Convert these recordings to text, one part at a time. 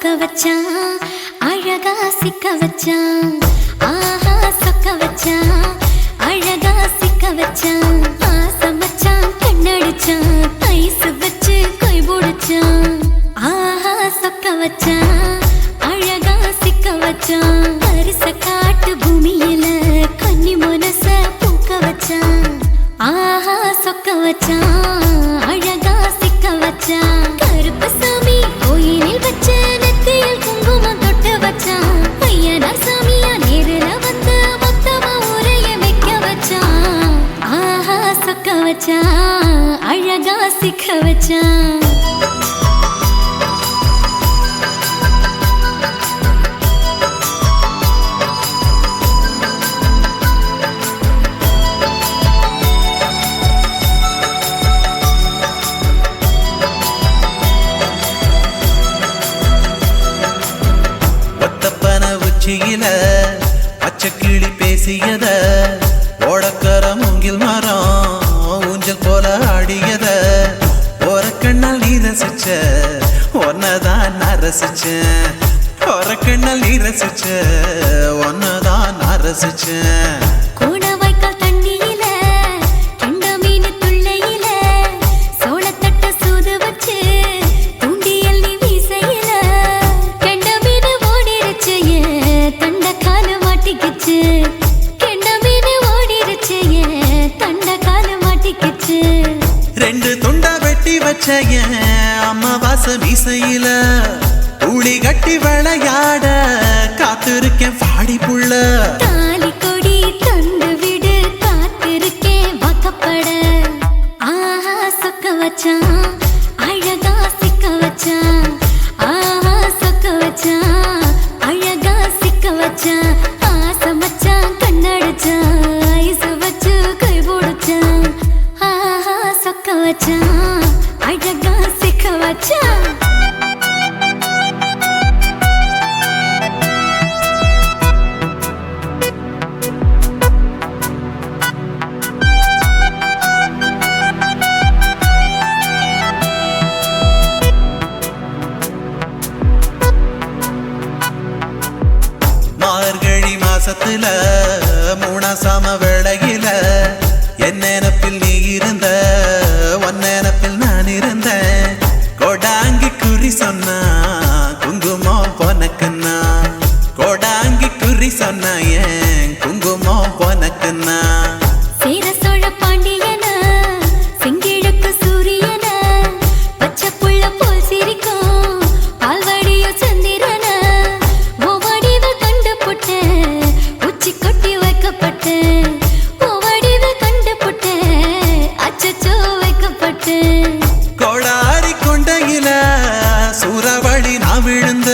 சொக்க வச்சான் அழகா சிக்க வச்சான் ஆஹா சொக்க வச்சான் அழகா சிக்க வச்சான் ஆசை மச்சான் கண்ணடிச்சான் ஐஸ் வச்சு கை போடுச்சான் ஆஹா சொக்க வச்சான் அழகா சிக்க வச்சான் அரிச காட்டு பூமியில கன்னி மனச பூக்க வச்சான் ஆஹா சொக்க வச்சான் அழகா சிக்க வச்சான் கருப்பு சாமி கோயிலில் வச்ச நெத்தியில் குங்குமம் தொட்டு வச்சான் பையனா சாமியா நேரில வந்து மொத்தமா உரைய வைக்க வச்சான் ஆஹா சொக்க வச்சான் அழகா சிக்க வச்சான் பச்சைக்கிளி பேசியத ஓடக்கர மூங்கில் மரம் ஊஞ்சல் போல ஆடியத ஒரு கண்ணால் நீ ரசிச்ச ஒன்னதான் நான் ரசிச்சேன் ஒரு கண்ணால் நீ ரசிச்ச ஒன்னதான் நான் ரசிச்சேன் ரெண்டு துண்டா வெட்டி வச்ச அம்மாவாச மீசையில ஊழி கட்டி விளையாட காத்திருக்கேன் பாடி புள்ள தாலி கொடி தந்து விடு காத்திருக்கேன் வாக்கப்பட ஆஹா சொக்க வச்சான் அழகா சிக்க வச்சான் ஆஹா சொக்க வச்சான் அழகா சிக்க வச்சான் ஆசை மச்சான் கண்ணடிச்சான் ஐஸ் வச்சு கை போடுச்சான் ஆஹா சொக்க வச்சான் அழகா சிக்க வச்சான் மார்கழி மாசத்துல மூணாசாம வேளையில என் நினப்பில் நீ இருந்த உன் நினப்பில் நான் இருந்தேன் கோடாங்கி குறி சொன்னா குங்குமம் பொனக்குன்னா கோடாங்கி குறி சொன்னா ஏன் குங்குமம் பொனக்குன்னா சேர சோழ பாண்டியன செங்கிழக்கு சூரியன பச்சை புள்ள போல் சிரிக்கும் பால்வடியோ சந்திரன ஓவடிவ கண்டு புட்ட உச்சி கொட்டி வைக்கப்பட்ட ஓவடிவ கண்டு புட்ட அச்சச்சோ வைக்கப்பட்ட கோடாரி கொண்டையில சூறாவளி நான் விழுந்த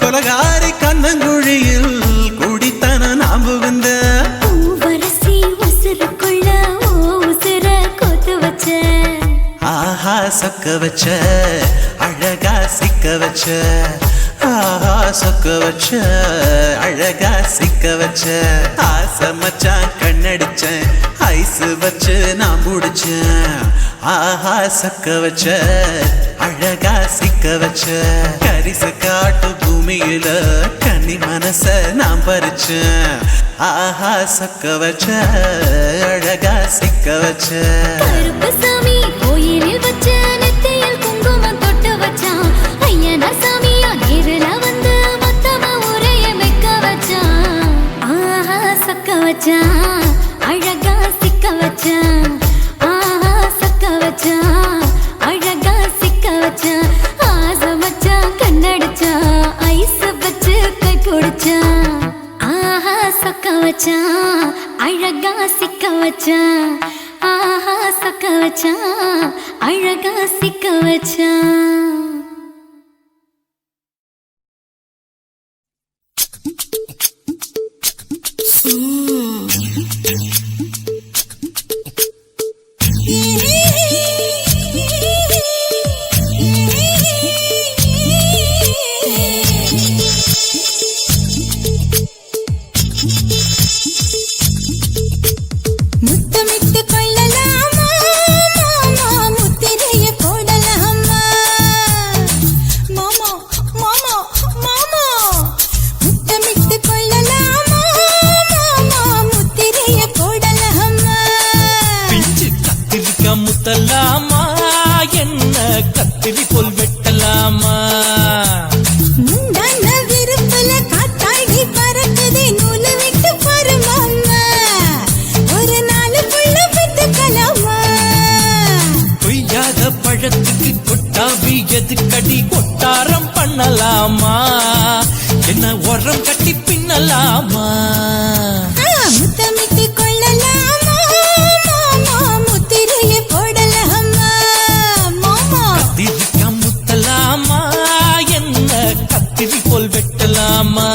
கொலகாரி கண்ணங்குழியில் குடித்தன நான் புகுந்த பூவரசி உசுருக்குள்ள உசுர கோத்து வச்ச ஆஹா சொக்க வச்ச அழகா சிக்க வச்ச ஆஹா சொக்க வச்ச அழகா சிக்க வச்ச ஆசை மச்சான் கண்ணடிச்சேன் ஐஸ் வச்சு நான் முடிச்சேன் ஆஹா சொக்க வச்ச அழகா சிக்க வச்ச கரிச காட்டு பூமியில கன்னி மனச நான் பறிச்சேன் ஆஹா சொக்க வச்ச அழகா சிக்க வச்ச கருப்பு சாமி கோயிலில் வச்ச நெத்தியில் குங்குமம் தொட்டு வச்சான் ஐயனா சாமியா நேரில வந்து மொத்தமா உரைய வைக்க வச்சான் ஆஹா சொக்க வச்சான் அழகா சிக்க வச்சான் ஆஹா சொக்க வச்சான் அழகா சிக்க வச்சான் ஆசை மச்சான் கண்ணடிச்சான் ஐஸ் வச்சு கை போடுச்சான் ஆஹா சொக்க வச்சான் அழகா சிக்க வச்சான் ஆஹா சொக்க வச்சான் அழகா சிக்க வச்சான் முத்தமிட்டு வெட்டலாமா முந்தான விருப்பல காத்தாடி பறக்குதே நூலை விட்டு பரமாமா ஒரு நாள் புள்ள பெத்துக்கலாமா கொய்யாத பழத்துக்கு கொட்டாவி எதுக்கடி கொட்டாரம் பண்ணலாமா என்ன உரம் கட்டி பின்னலாமா முத்தமிட்டு கொள்ளலாமா மாமா முத்திரையை போடலாமா மாமா கத்திரிக்கா முத்தலாமா என்ன கத்திரி போல் வெட்டலாமா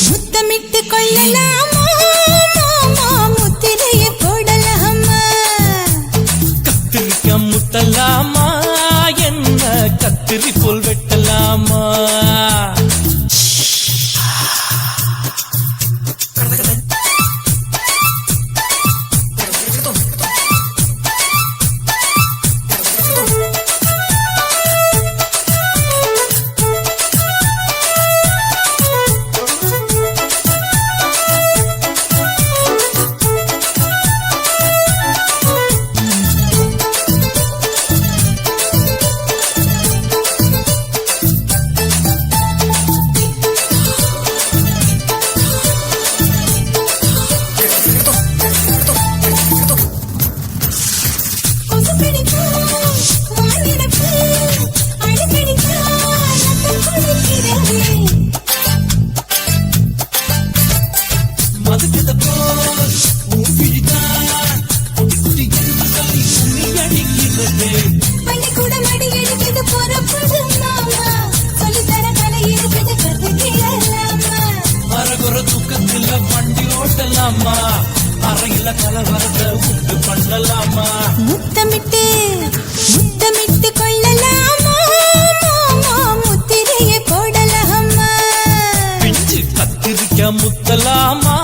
முத்தமிட்டு கொள்ளலாமா மாமா முத்திரையை போடலாமா கத்திரிக்கா முத்தலாமா என்ன கத்திரி போல் வெட்டலாமா அறையில கலவரத்தை உண்டு பண்ணலாமா முத்தமிட்டு முத்தமிட்டு கொள்ளலாமா மாமா முத்திரையை போடலாமா பிஞ்சு கத்திரிக்கா முத்தலாமா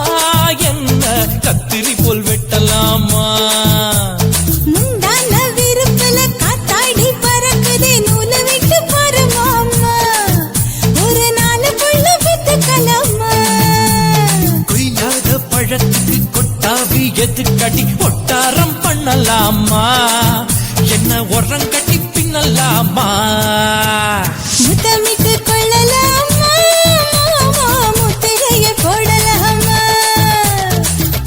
என்ன கத்திரி போல் வெட்டலாமா முந்தான விருப்பல காத்தாடி பறக்குதே நூலை விட்டு பரமாமா ஒரு நாள் புள்ள பெத்துக்கலாமா கொய்யாத பழத்துக்கு கொட்டாவி எதுக்கடி ஒட்டாரம் பண்ணலாமா என்ன உரம் கட்டி பின்னலாமா முத்தமிட்டு கொள்ளலாமா மாமா முத்திரையை போடலாமா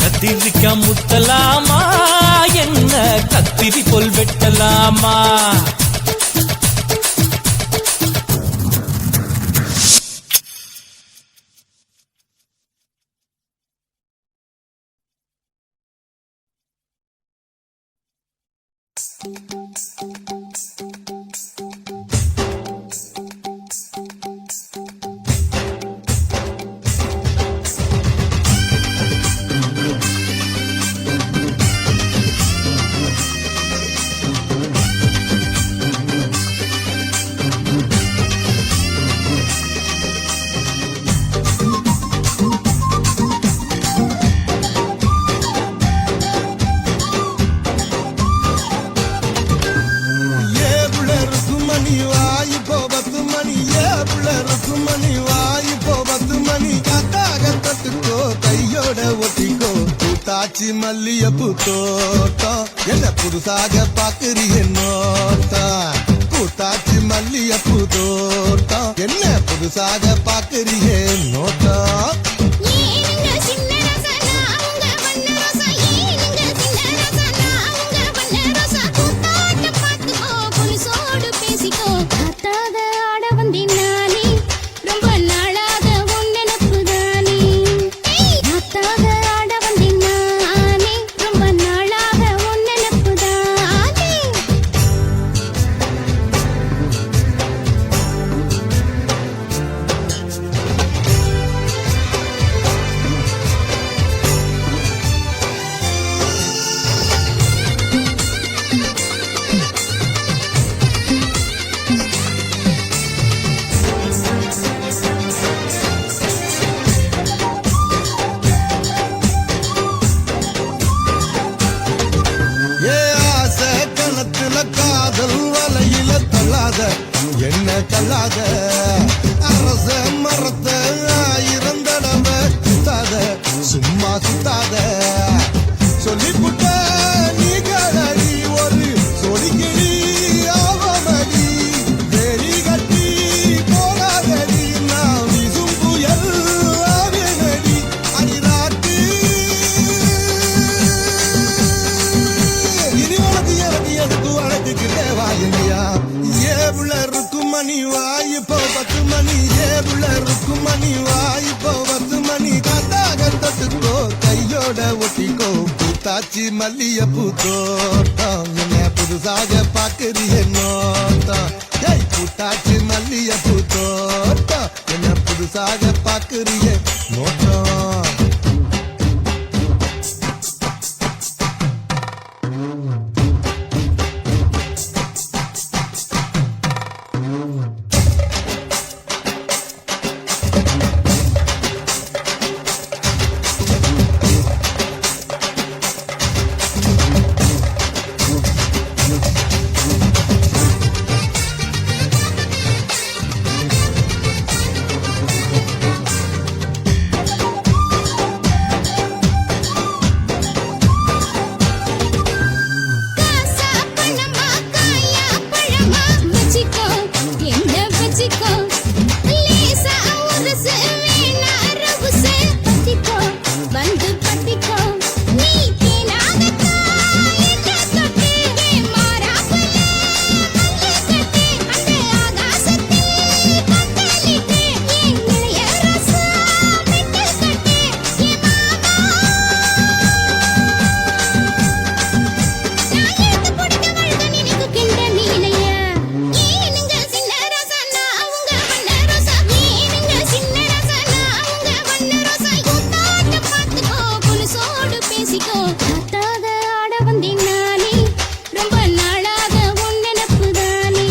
கத்திரிக்கா முத்தலாமா என்ன கத்திரி போல் வெட்டலாமா காட்சி மல்லியப்பு தோட்டம் என்ன புதுசாக பாக்குறீங்க நோட்டம் கூத்தாச்சி மல்லியப்பூ தோட்டம் என்ன புதுசாக பாக்குறியே நோட்டம் ஏனுங்க சின்ன ரசனா உங்க வண்ண ரோசா ஏனுங்க சின்ன ரசனா உங்க வண்ண ரோசா கூத்தாட்ட பாத்துக்கோ புலிசோடு பேசிக்கோ காத்தாக ஆட வந்தேன் நானே ரொம்ப நாளாக உன் நினப்பு தானே காத்தாக ஆட வந்தேன் நானே ரொம்ப நாளாக உன் நினப்பு தானே ஏ ஆசை கணத்துல காதல் வலையில தள்ளாத என்ன தள்ளாத அரச மரத்த ஆயிரம் தடவை சுத்தாத சும்மா சுத்தாத சொல்லிப்புட்ட நீ கடடி ஒரு சொலிக்கிளி ஆவமடி வெறி கட்டி போகாதடி நான் விசும் புயல் ஆவேனடி அடிராட்டி இனி உனக்கு எனக்கு எதுக்கு வழக்குக்கிட்டே வாயில்லையா ஏவுல இருக்கும் மணி வாய்ப்போ 10 மணி ஏவுல இருக்கும் மணி வாய்ப்போ 10 மணி காத்தாக தொட்டுக்கோ கையோட ஒட்டிக்கோ பூத்தாச்சி மல்லியப்பூ தோட்டம் என்ன புதுசாக பாக்குறிய நோட்டம் ஏய் பூத்தாச்சி மல்லியப்பூ தோட்டம் என்ன புதுசாக பாக்குறிய நோட்டம் காசா பணமா காயா பழமா வச்சிக்கோ என்ன வச்சிக்கோ லேசா உரசு வேணா ரவுசு பத்திக்கோ வந்து பத்திக்கோ நீ தேனாகத்தா என்ன தொட்டு மாறாப்புல மல்லி கட்டு அந்த ஆகாசத்தில் பந்தலிட்டு என் இளைய ரசா விட்டு கட்டு என் மாமா நான் எடுத்து போடுங்க வழுத நினைக்கு கிண்ட நீலையா ஏனுங்க சின்ன ரசனா உங்க வண்ண ரோசா ஏனுங்க சின்ன ரசனா உங்க வண்ண ரோசா கூத்தாட்ட பாத்துக்கோ புலிசோடு பேசிக்கோ காத்தாக ஆட வந்தேன் நானே ரொம்ப நாளாக உன் நினப்பு தானே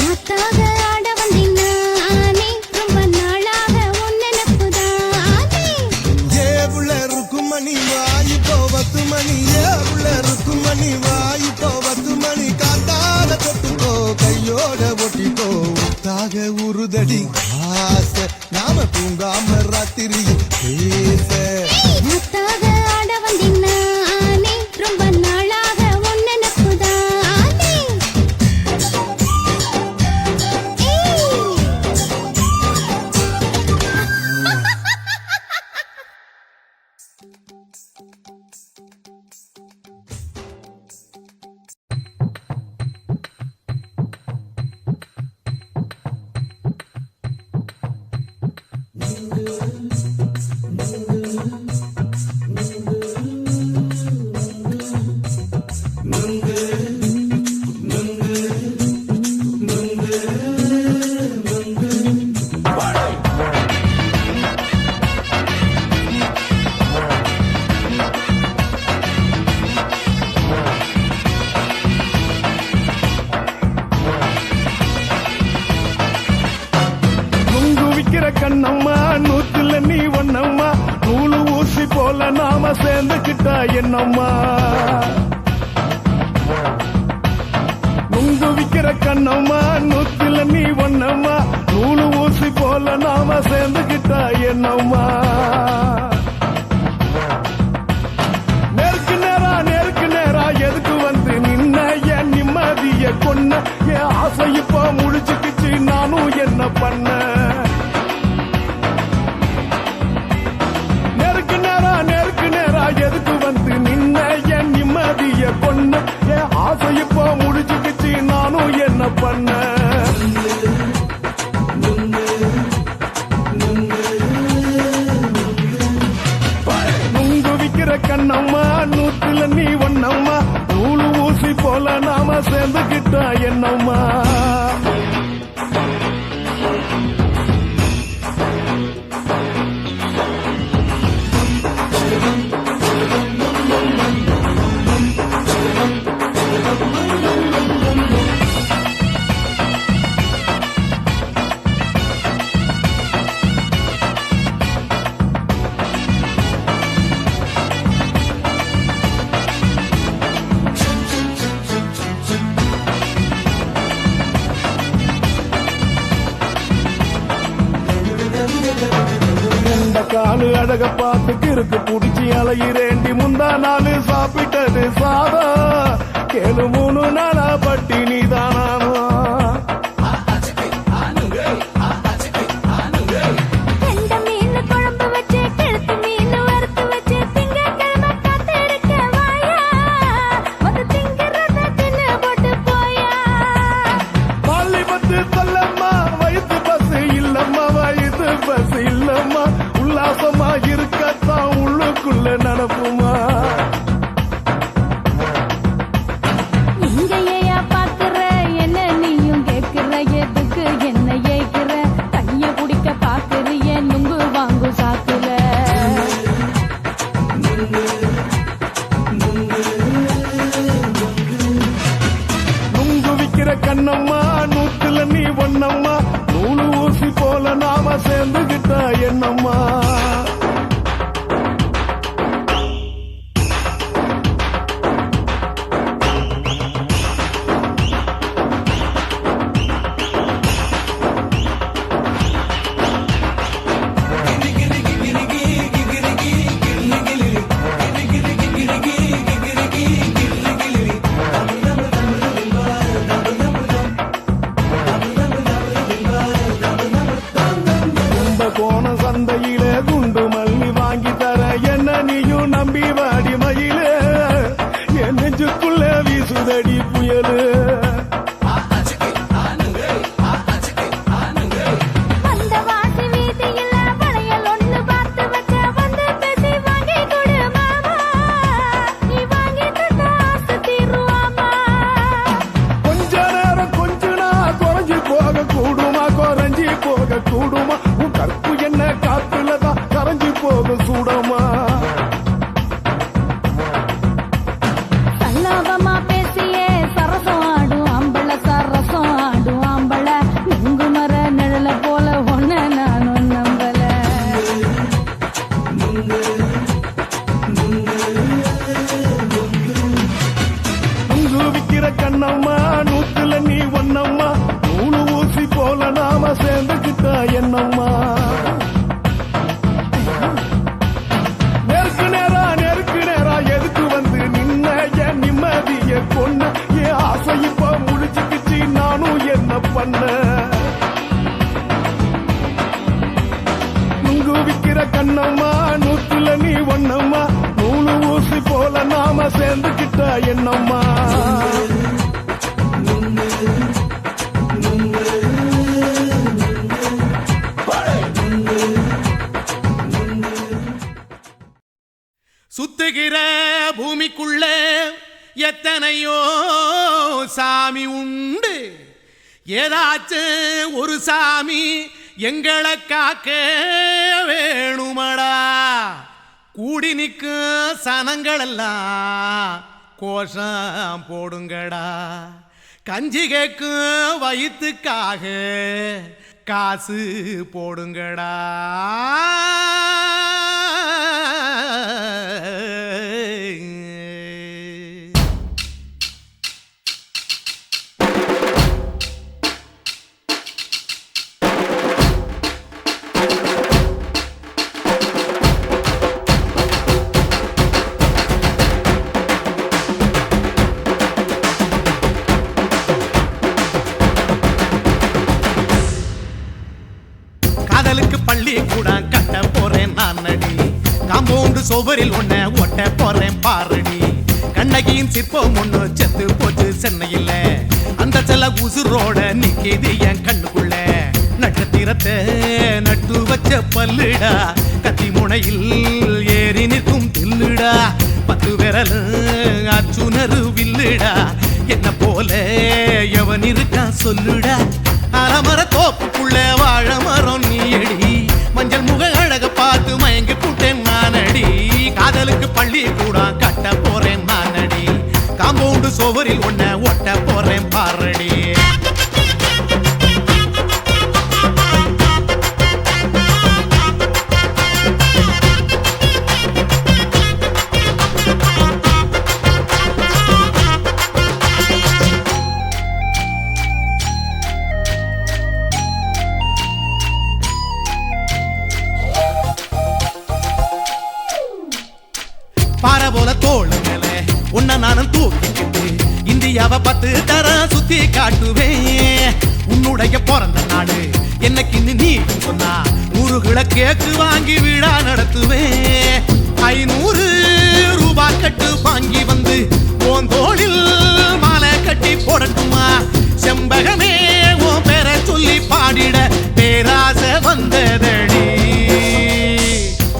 காத்தாக ஆட வந்தேன் நானே ரொம்ப நாளாக உன் நினப்பு தானே ஏவுல இருக்கும் மணி வாய்ப்போ 10 மணி ஏவுல இருக்கும் மணி வாய்ப்போ 10 மணி காத்தால தொட்டுக்கோ கையோட ஒட்டிக்கோ உத்தாக உருதடி ஆசை நாம தூங்காம ராத்திரியில் பேச காத்தாக ஆட வந்தேன் நானே ரொம்ப நாளாக உன் நினப்பு தானே கண்ணம்மா நூத்துல நீ ஒண்ணம்மா நூலு ஊசி போல நாம சேர்ந்துக்கிட்டா என்னம்மா நுங்கு விக்கிற கண்ணம்மா நூத்துல நீ ஒண்ணம்மா நூலு ஊசி போல நாம சேர்ந்துக்கிட்டா என்னம்மா நேருக்கு நேரா எதுக்கு வந்து நின்ன என் நிம்மதிய கொன்ன என் ஆசை இப்போ பண்ண நெருக்கு நேரா எதுக்கு வந்து நின்ன என் நிம்மதிய கொன்ன என் ஆசை இப்போ முடிச்சுக்கிச்சு நானும் என்ன பண்ண நுங்கு விக்கிற கண்ணம்மா நூத்துல நீ ஒன்னம்மா நூலு ஊசி போல நாம சேர்ந்துகிட்டா என்னம்மா காலு அழக பார்த்து கிறுக்கு புடிச்சி அலையிறேண்டி முந்தா நாலு சாப்பிட்டது சாதா கேளு 3 நாளா பட்டினி தானானோ கெண்ட மீன் குழம்பு வச்சு கெளுத்து மீன் வறுத்து வச்சு திங்கக்கிழமை காத்திருக்க வாயா வந்து திங்கிறத தின்னு போட்டு போயா பள்ளி பத்து சொல்லம்மா வயிற்று பஸ் இல்லம்மா வயிற்று பஸ் இல்லம்மா உல்லாசமா இருக்கத்தான் உள்ளுக்குள்ள நடப்புமா இங்க ஏயா பாக்குற என்ன நீயும் கேக்குற எதுக்கு என்ன ஏக்குற கைய பிடிக்க பாக்குறிய நுங்கு வாங்கு சாக்குற நுங்கு விக்கிற கண்ணம்மா நூத்துல நீ ஒன்னம்மா நூலு ஊசி போல நாம சேர்ந்துகிட்டா என்னம்மா கோண சந்தையிலே குண்டு மல்லி வாங்கி தர என்ன நீயும் நம்பி வாடி மயிலே என் நெஞ்சுக்குள்ள வீசுதடி புயலு அந்த வாசி வீதியில வளையல் ஒண்ணு பார்த்து வச்ச வந்து பேசி வாங்கி கொடு மாமா நீ வாங்கி தந்த ஆசை தீருவாமா கொஞ்ச நேரம் கொஞ்ச நாள் குறைஞ்சி போக கூடுமா குறைஞ்சி போக கூடுமா உன் கற்பு என்ன காத்துலதான் கரைஞ்சி போக சூடமா சல்லாபமா பேசியே சரசம் ஆடும் ஆம்பள சரசம் ஆடும் ஆம்பள நுங்கு மர நிழல போல ஒன்ன நானும் நம்பல நுங்கு விக்கிற கண்ணம்மா நூத்துல நீ ஒன்னம்மா நூலு ஊசி போல நாம சேர்ந்துகிட்டா என்னம்மா நெருக்கு நேரா எதுக்கு வந்து நின்ன என் நிம்மதிய கொன்ன என் ஆசை இப்ப முடிச்சுக்கிச்சு நானும் என்ன பண்ண நுங்கு விக்கிற கண்ணம்மா நூத்துல நீ ஒன்னம்மா நூலு ஊசி போல நாம சேர்ந்துகிட்டா என்னம்மா சுத்துகிற பூமிக்குள்ள எத்தனையோ சாமி உண்டு ஏதாச்சும் ஒரு சாமி எங்களை காக்க வேணுமடா கூடி நிற்கும் சனங்களெல்லாம் கோஷம் போடுங்கடா கஞ்சி கேக்கும் வயிற்றுக்காக காசு போடுங்கடா காதலுக்கு பள்ளி கூட கட்ட போறேன் நான் நடி காம்பவுண்டு சோபரில் ஒன்ன ஒட்ட போறேன் பாரடி கண்ணகியின் சிற்பம் ஒண்ணு செத்து போச்சு சென்னையில் அந்த செல்ல உசுரோட நிக்கிது என் கண்ணுக்குள்ள நட்சத்திரத்தை நட்டு வச்ச பல்லுடா கத்தி முனையில் ஏறி நிற்கும் தில்லுடா 10 விரல் அச்சுணரு வில்லுடா என்ன போல எவன் இருக்கான் சொல்லுடா அலமர தோப்புக்குள்ள வாழ மரம் நீயடி மஞ்சள் முக அழக பார்த்து மயங்கி புட்டேன் நானடி காதலுக்கு பள்ளி கூட கட்ட போறேன் நானடி காம்பவுண்டு சோவரில் ஒன்ன ஒட்ட போறேன் பாரடி பாறை போல தோள் மேல உன்ன நானும் தூக்கிக்கிட்டு இந்தியாவை 10 தரம் சுத்தி காட்டுவேன் உன்னுடைய பிறந்த நாடு என்னைக்கு நீ சொன்னா 100 கிலோ கேக்கு வாங்கி விழா நடத்துவேன் 500 ரூபாய் கட்டு வாங்கி வந்து உன் தோளில் மாலை கட்டி போடட்டுமா செம்பகமே உன் பேரை சொல்லி பாடிட பேராசை வந்ததடி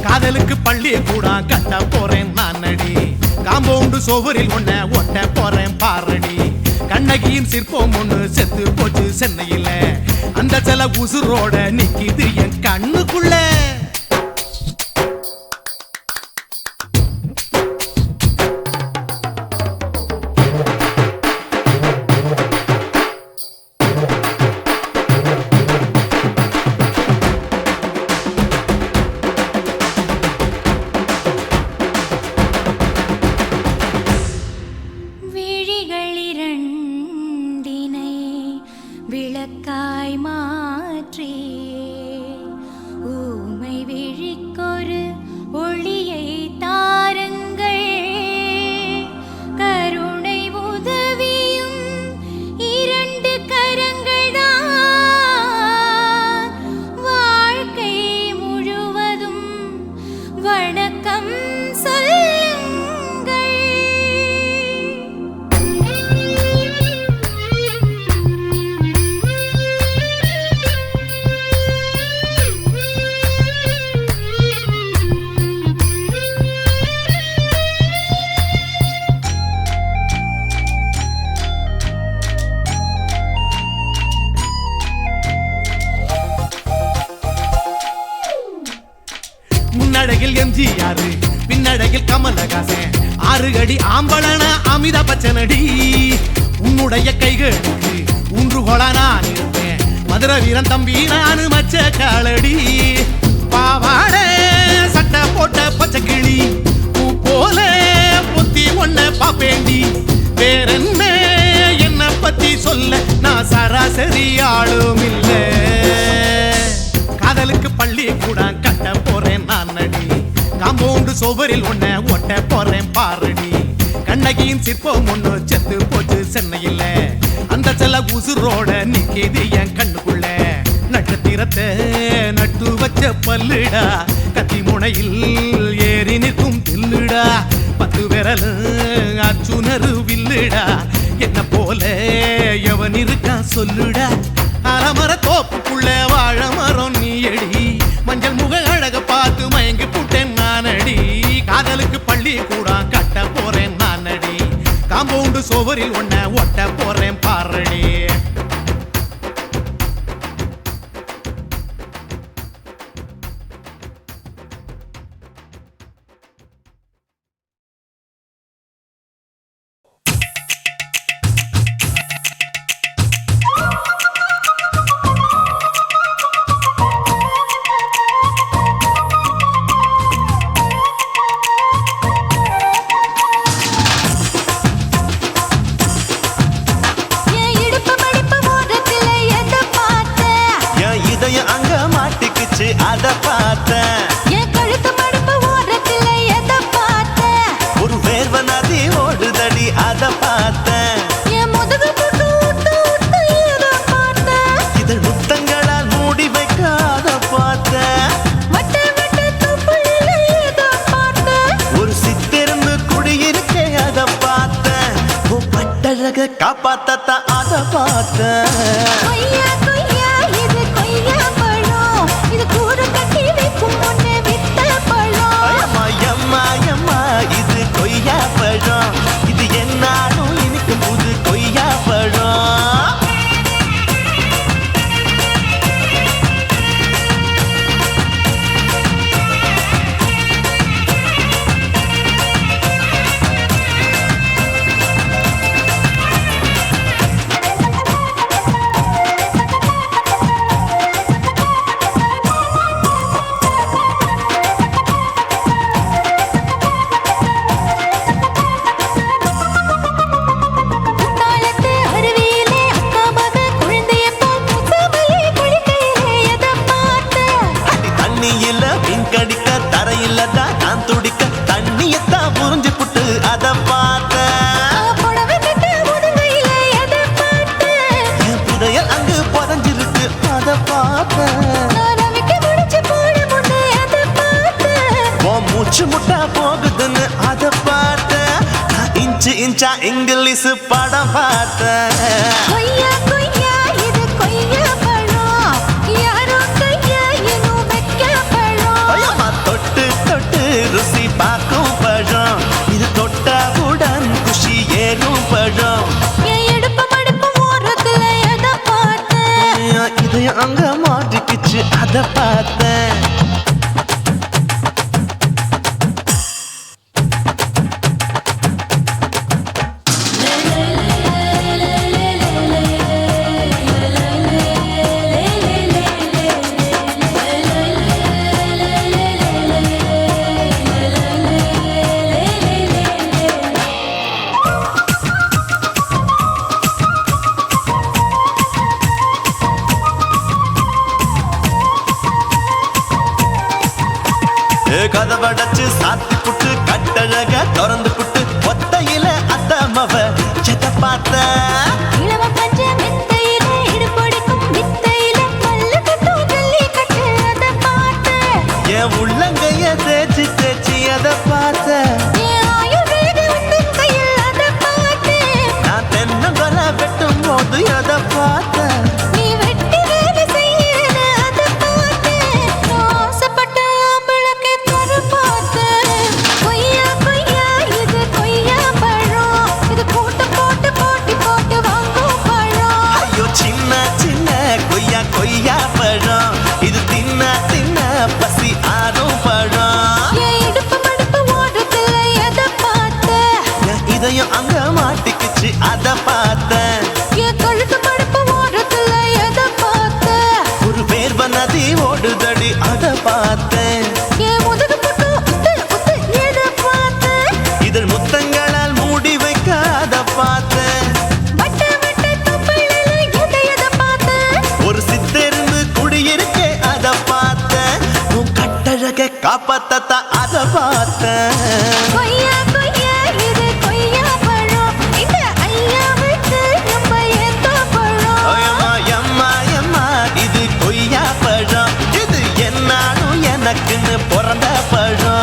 காதலுக்கு பள்ளி கூட கட்ட போறேன் நானடி காம்பவுண்டு சோவரில் ஒன்ன ஒட்ட போறேன் பாரடி கண்ணகியின் சிற்பம் ஒண்ணு செத்து போச்சு சென்னையில் அந்த சில உசுரோட நிக்கிது என் கண்ணுக்குள்ள விளக்காய் மாற்றி ஊமை விழிக்கொரு ஒளியை தாருங்கள் கருணை உதவியும் 2 கரங்கள் தான் வாழ்க்கை முழுவதும் வணக்கம் முன்னடையில் எம்ஜிஆர் பின்னடையில் கமலஹாசன் 6 அடி ஆம்பளன அமிதாப் பச்சனடி உன்னுடைய கைகளுக்கு ஊன்றுகோலா நான் இருப்பேன் மதுரை வீரன் தம்பி நானு மச்ச காலடி பாவாட சட்டை போட்ட பச்சை கிளி பூ போல பொத்தி ஒன்ன பாப்பேண்டி வேறென்ன என்ன பத்தி சொல்ல நான் சராசரி ஆளும் இல்ல காதலுக்கு பள்ளி கூட கட்ட போறேன் நானடி காம்பவுண்டு சோவரில் ஒன்ன ஒட்ட போறேன் பாரடி கண்ணகியின் சிற்பம் ஒண்ணு செத்து போச்சு சென்னையில் அந்த செல்ல உசுரோட நிக்கிது என் கண்ணுக்குள்ள நட்சத்திரத்தை நட்டு வச்ச பல்லுடா கத்தி முனையில் ஏறி நிற்கும் தில்லுடா 10 விரல் அச்சுணரு வில்லுடா என்ன போல எவன் இருக்கான் சொல்லுடா அலமர தோப்புக்குள்ள வாழ மரம் நீயடி மஞ்சள் முக அழக பார்த்து மயங்கி புட்டேன் நானடி காதலுக்கு பள்ளி கூட கட்ட போறேன் நானடி காம்பவுண்டு சோவரில் ஒன்ன ஒட்ட போறேன் பாரடி அத பார்த்தேன் என் கழுத்து மடுப்பு ஓரத்துல எதை பார்த்தேன் ஒரு வேர்வ நதி ஓடுதடி அத பார்த்தேன் என் முதுகு புட்டு விட்டு எதை பார்த்தேன் இதழ் முத்தங்களால் மூடி வைக்காத பார்த்தேன் காப்பாத்தத்தான் அத பார்த்தேன். கொய்யா கொய்யா இது கொய்யா பழம் இது கூட கட்டி வைக்கும் முன்னே வித்த பழம் அம்மா எம்மா எம்மா இது கொய்யா பழம், இது என்னாலும் இனிக்கும் புது கொய்யா பழம். தாளத்து அருவியிலே அக்கா மக குழந்தைய போல் முசாமலே குளிக்கையிலே எதை பார்த்த அடி தண்ணியில மீன் கடிக்க தரையில தான் நான் துடிக்க தண்ணியத்தான் புரிஞ்சு புட்டு அத பார்த்தேன். புடவை கட்ட முதுகையிலே எதை பார்த்த என் புதையல் அங்கு புதஞ்சிருக்கு அத பார்த்தேன். நான் அவைக்கு முடிச்சு போட முன்னே எதை பார்த்த உன் மூச்சு முட்டா போகுதுன்னு அத பார்த்தேன். நான் இன்ச்சு இன்ச்சா இங்கிலீஷ் படம் பார்த்தேன். கொய்யா கொய்யா இது கொய்யா பழம் யாரோ கையா இன்னும் வைக்க பழம் ஐயம்மா தொட்டு தொட்டு ருசி பார்க்கும் பழம், இது தொட்டாவுடன் குஷி ஏறும் பழம். என் இடுப்பு மடுப்பு ஓரத்துல எதை பார்த்த என் இதயம் அங்க மாட்டிக்கிச்சு அத பார்த்தேன். கதவடைச்சு சாத்தி புட்டு கட்டழக திறந்து புட்டு ஒத்தையில அத்தமவ செத்த பார்த்த. இளவ பஞ்ச மெத்தையில இடுப்பொடிக்கும் வித்தையில பல்லு கட்டும் ஜல்லி கட்டு அதை பார்த்த என் உள்ளங்கைய தேய்ச்சி தேய்ச்சி அத பார்த்த. என் ஆயுர்வேத உந்தன் கையில் அதை பார்த்த நான் தென்னங்கொலை வெட்டும் போது அத பார்த்த. நீ வெட்டி வேலை செய்யற அதை பார்த்த நான் ஆசைப்பட்ட ஆம்பளுக்கு தர பார்த்த கொய்யா கொய்யா இது கொய்யா பழம் இது கூட்டு போட்டு போட்டி போட்டு வாங்கும் பழம் ஐயோ சின்ன சின்ன கொய்யா கொய்யா பழம், இது தின்ன தின்ன பசி ஆறும் பழம். என் இடுப்பு மடுப்பு ஓடுறதுல எதை பார்த்த என் இதயம் அங்க மாட்டிக்கிச்சு அத பார்த்தேன். என் கழுத்து மடுப்பு ஓடுறதுல எதை பார்த்த ஒரு வேர்வ நதி ஓடுதடி அத பார்த்தேன். என் முதுகு புட்டு உத்து உத்து எதை பார்த்த இதழ் முத்தங்களால் மூடி வைக்க அத பார்த்தேன். வட்ட வட்ட தொப்பையில எதை பார்த்த ஒரு சித்தெருந்து குடியிருக்கே அத பார்த்தேன். உன் கட்டழக காப்பாத்தத்தான் அத பார்த்தேன். கொய்யா கொய்யா இது கொய்யா பழம் இந்த ஐயாவுக்கு நம்ம ஏத்த பழம் ஐயம்மா எம்மா எம்மா இது கொய்யா பழம், இது என்னாலும் எனக்குன்னு பிறந்த பழம்.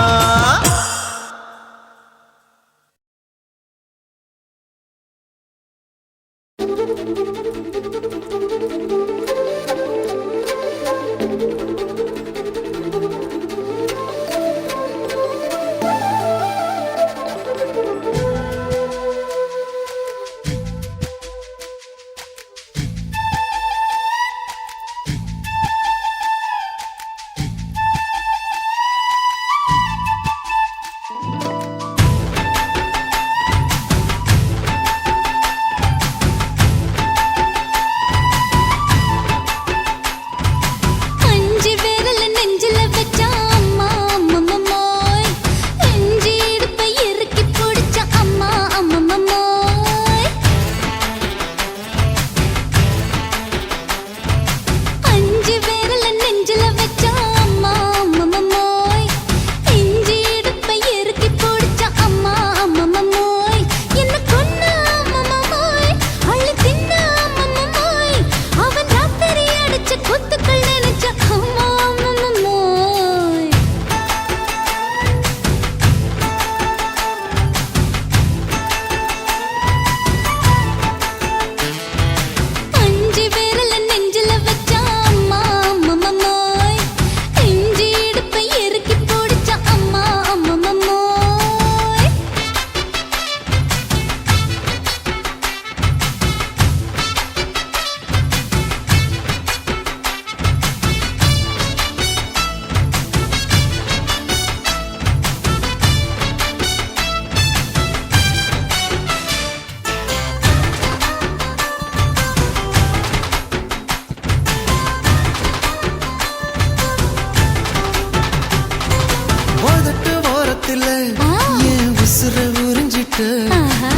புட்ட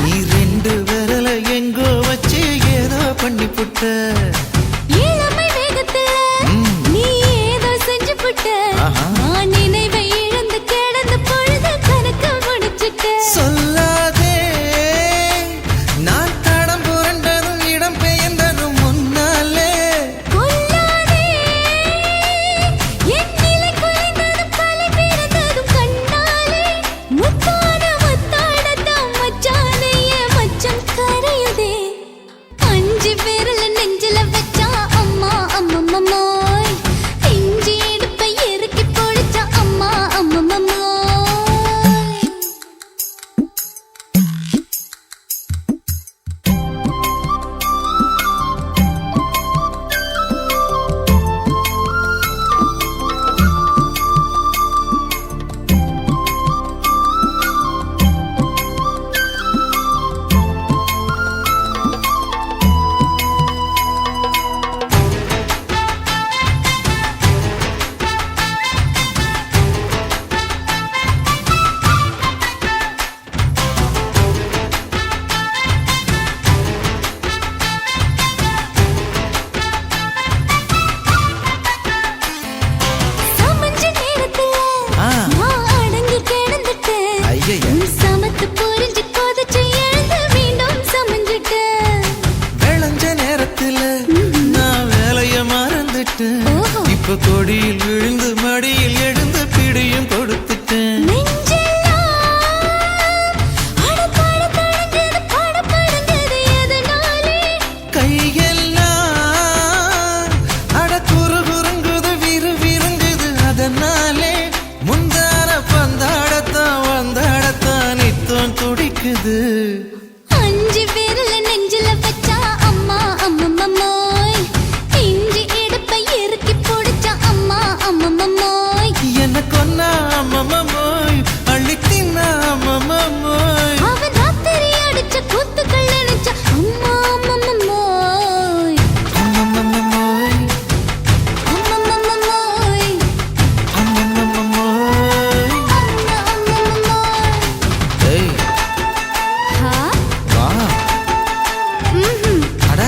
நீ ரெண்டு விரல எங்கோ வச்சு ஏதோ பண்ணி புட்ட இளமை வேகத்துல நீ ஏதோ செஞ்சு புட்ட நான் நினைவை இழந்து கிடந்த பொழுது கணக்கு முடிச்சிட்ட சொல்லாதே நான் தடம் புரண்டதும் இடம் பெயர்ந்ததும் முன்னாலே கொல்லாதே என் நிலை குறைந்ததும் தலை பிறந்ததும் கண்ணாலே முத்தான முத்தாடத்தான் மச்சானைய மச்சம் கரையுதே அஞ்சு விரல நெஞ்சில வச்சா அம்மா அம்மம்மோய் இஞ்சி இடுப்பை இறுக்கி பொழிச்சா அம்மா அம்மம்மோய் சமஞ்ச நேரத்துல நான் அடங்கி கிடந்துட்டேன் ஐயைய. சமத்து புரிஞ்சு கொதிச்சு எழுந்து மீண்டும் சமஞ்சிட்டேன் விளைஞ்ச நேரத்துல நான் வேலைய மறந்துட்டேன் ஓஹோ. இப்ப கொடியில் விழுந்து மடியில் எழுந்து பிடியும் கொடுத்துட்டேன் நெஞ்செல்லாம் அடப்பாட தடஞ்சது படபடங்குது எதனாலே கையெல்லாம் அட குறு குறுங்குது விறு விருங்குது அதனாலே முந்தார பந்தாடத்தான் வந்தாடத்தான் நித்தம் துடிக்குது அஞ்சு விரல நெஞ்சில வச்சா அம்மா அம்மம்மோய் இஞ்சி இடுப்பை இறுக்கி பொடிச்சா அம்மா அம்மம்மோய் என்ன கொன்னா அம்மம்மோய் அள்ளி தின்னா அம்மம்மோய் அவன் ராத்திரி அடிச்ச கூத்துக்கள் நினைச்சா அம்மா அம்மம்மோய் அம்மம்மோய் அம்மம்மோய் அம்மம்மோய் அம்மா அம்மம்மோய் ஏய் ஹா வா ம்ஹும் அட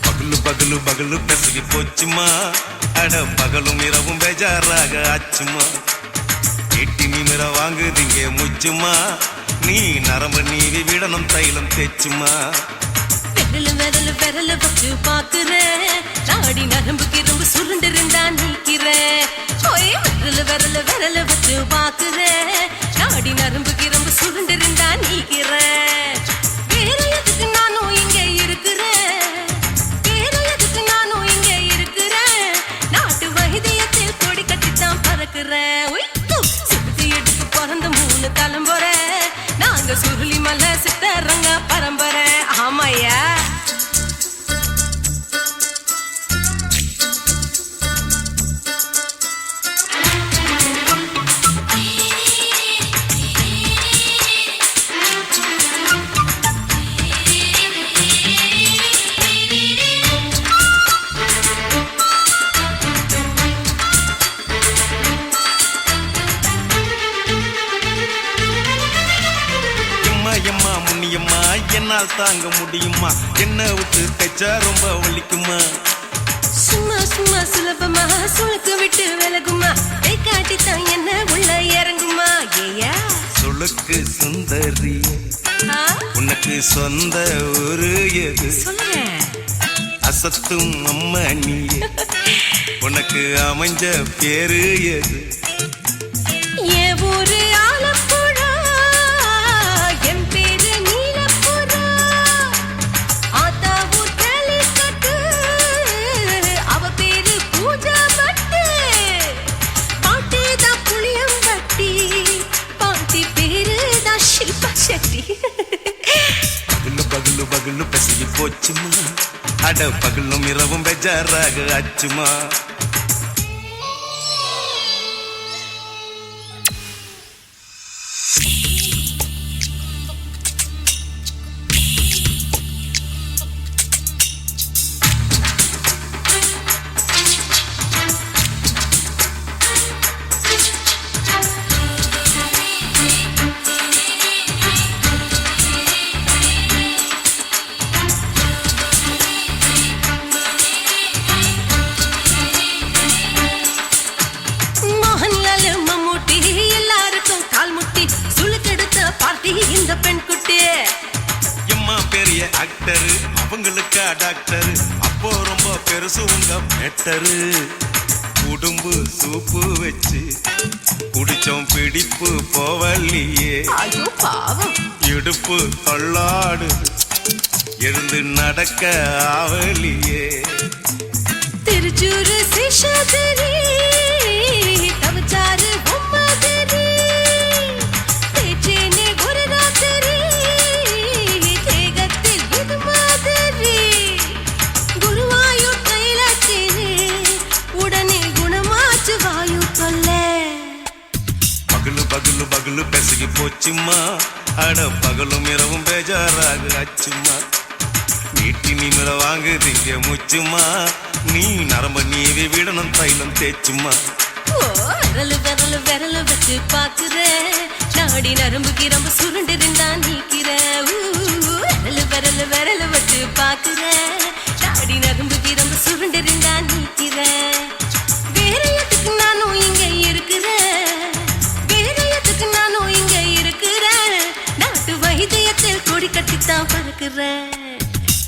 பகலு பகலு பகலு பெசகி போச்சுமா அட பகலும் இரவும் பேஜாராக ஆச்சுமா எட்டி நிமிர வாங்குதீங்க முச்சுமா நீ நரம்பு நீவி விடணும் தைலம் தேச்சுமா விரல விரல வச்சு பாக்குறேன் நாடி நரம்பு கிரும்பு சுருண்டு இருந்தா நீக்கிறேன் விரல வச்சு பாக்குறேன் நாடி நரம்பு கிரும்பு சுருண்டு இருந்தா நீக்கிறேன் வேற எதுக்கு நானும் இங்க இருக்கிறேன் வேற எதுக்கு நானும் இங்க இருக்கிறேன் நாட்டு வைத்தியத்தில் கொடி கட்டித்தான் பறக்கிறேன் சுத்தி எடுத்து பிறந்த 3 தலைமுறை நாங்க சுருளி மலை சித்தரங்க பரம்பரை ஆமையா எம்மா முன்னியம்மா என்னால் தாங்க முடியுமா என்ன விட்டு தைச்சா ரொம்ப வலிக்குமா சும்மா சும்மா சுலபமா சுளுக்கு விட்டு விலகுமா கை காட்டித்தான் என்ன உள்ள இறங்குமா ஏயா சுளுக்கு சுந்தரி உனக்கு சொந்த ஊரு எது சொல்றேன் அசத்தும் அம்மா நீ உனக்கு அமைஞ்ச பேரு எது என் ஊரு ஆலப்புழா என் பேரு நீலப்புறா போச்சுமா அட பகலும் இரவும் பெஜாராக ஆச்சுமா மோகன்லால் மம்மூட்டி எல்லாருக்கும் கால் முட்டி சுளுக்கெடுத்த பார்ட்டி இந்த பெண் குட்டி எம்மா பெரிய ஆக்டர் அவங்களுக்கா டாக்டர் அப்போ ரொம்ப பெருசு உங்க மேட்டரு உடும்பு சூப்பு வச்சு குடிச்சோம் பிடிப்பு போவல்லையே ஐயோ பாவம் இடுப்பு தள்ளாடு எழுந்து நடக்க ஆவலியே திருச்சூரு சிஷாதிரி தவச்சாரு பொம்மாதிரி தேச்சேனே ஒரு ராத்திரி தேகத்தில் இது மாதிரி குருவாயூர் கைலாச்சேனே உடனே குணமாச்சு வாயு கொல்ல பகலு பகலு பகலு பெசகி போச்சுமா அட பகலும் இரவும் பேஜாராக ஆச்சுமா நீட்டி நிமிர வாங்குதீங்க முச்சுமா நீ நரம்ப நீவி விடணும் தைலம் தேச்சுமா ஓ விரலு விரலு விரலு வச்சு பாக்குறேன் நாடி நரம்பு கிரம்பு சுருண்டு இருந்தா நீக்கிறேன் விரலு விரலு விரலு வச்சு பாக்குறேன் நாடி நரம்பு கிரம்பு சுருண்டு இருந்தா நீக்கிறேன் வேற எதுக்கு நானும் இங்க இருக்கிறேன் வேற எதுக்கு நானும் இங்க இருக்கிறேன் நாட்டு வைத்தியத்தில் கொடி கட்டித்தான் பறக்கிறேன்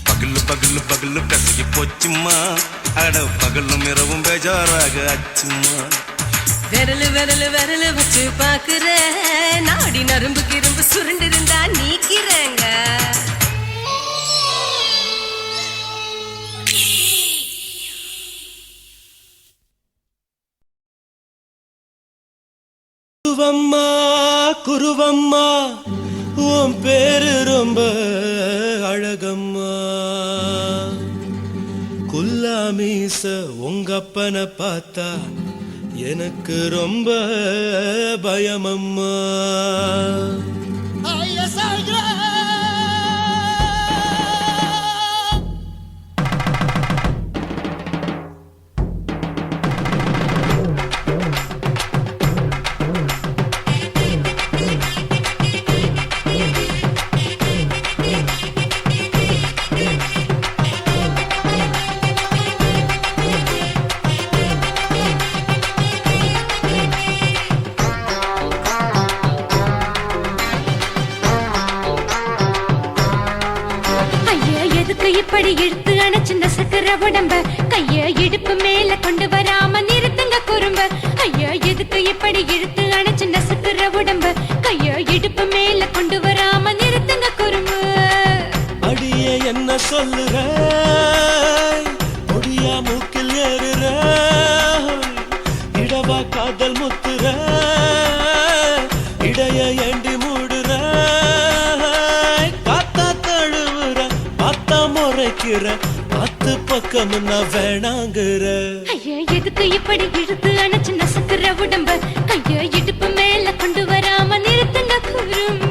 பகலு பகலு பகலு பெசகி போச்சுமா அட பகலும் இரவும் பேஜாராக ஆச்சுமா விரலு விரலு விரலு வச்சு பாக்குறேன் நாடி நரம்பு கிரும்பு சுருண்டு இருந்தா நீக்கிறேங்க குருவம்மா குருவம்மா உன் பேரு ரொம்ப அழகம்மா குல்லாமீச உங்க அப்பனை பார்த்தா எனக்கு ரொம்ப பயமம்மா ஐயா எதுக்கு இப்படி இழுத்து அணைச்சிருந்த சக்கர உடம்ப கைய இடுப்பு மேல கொண்டு வராம நிறுத்துங்க குறும்ப ஐயா எதுக்கு இப்படி இழுத்து அணைச்சிருந்த சக்கர உடம்ப கைய இடுப்பு மேல கொண்டு வராம நிறுத்துங்க குறும்பு அடியே என்ன சொல்லுற முடியா மூக்கில் ஏறுற இடவா காதல் முத்துற இடைய ஏண்டி மூடுற காத்தா தழுவுற பார்த்தா முறைக்கிற பத்து பக்கம் நான் வேணாங்குற ஐயா எதுக்கு இப்படி இழுத்து அணைச்சிருந்த சக்கர உடம்ப கைய இடுப்பு மேல கொண்டு வராம நிறுத்துங்க குறும்ப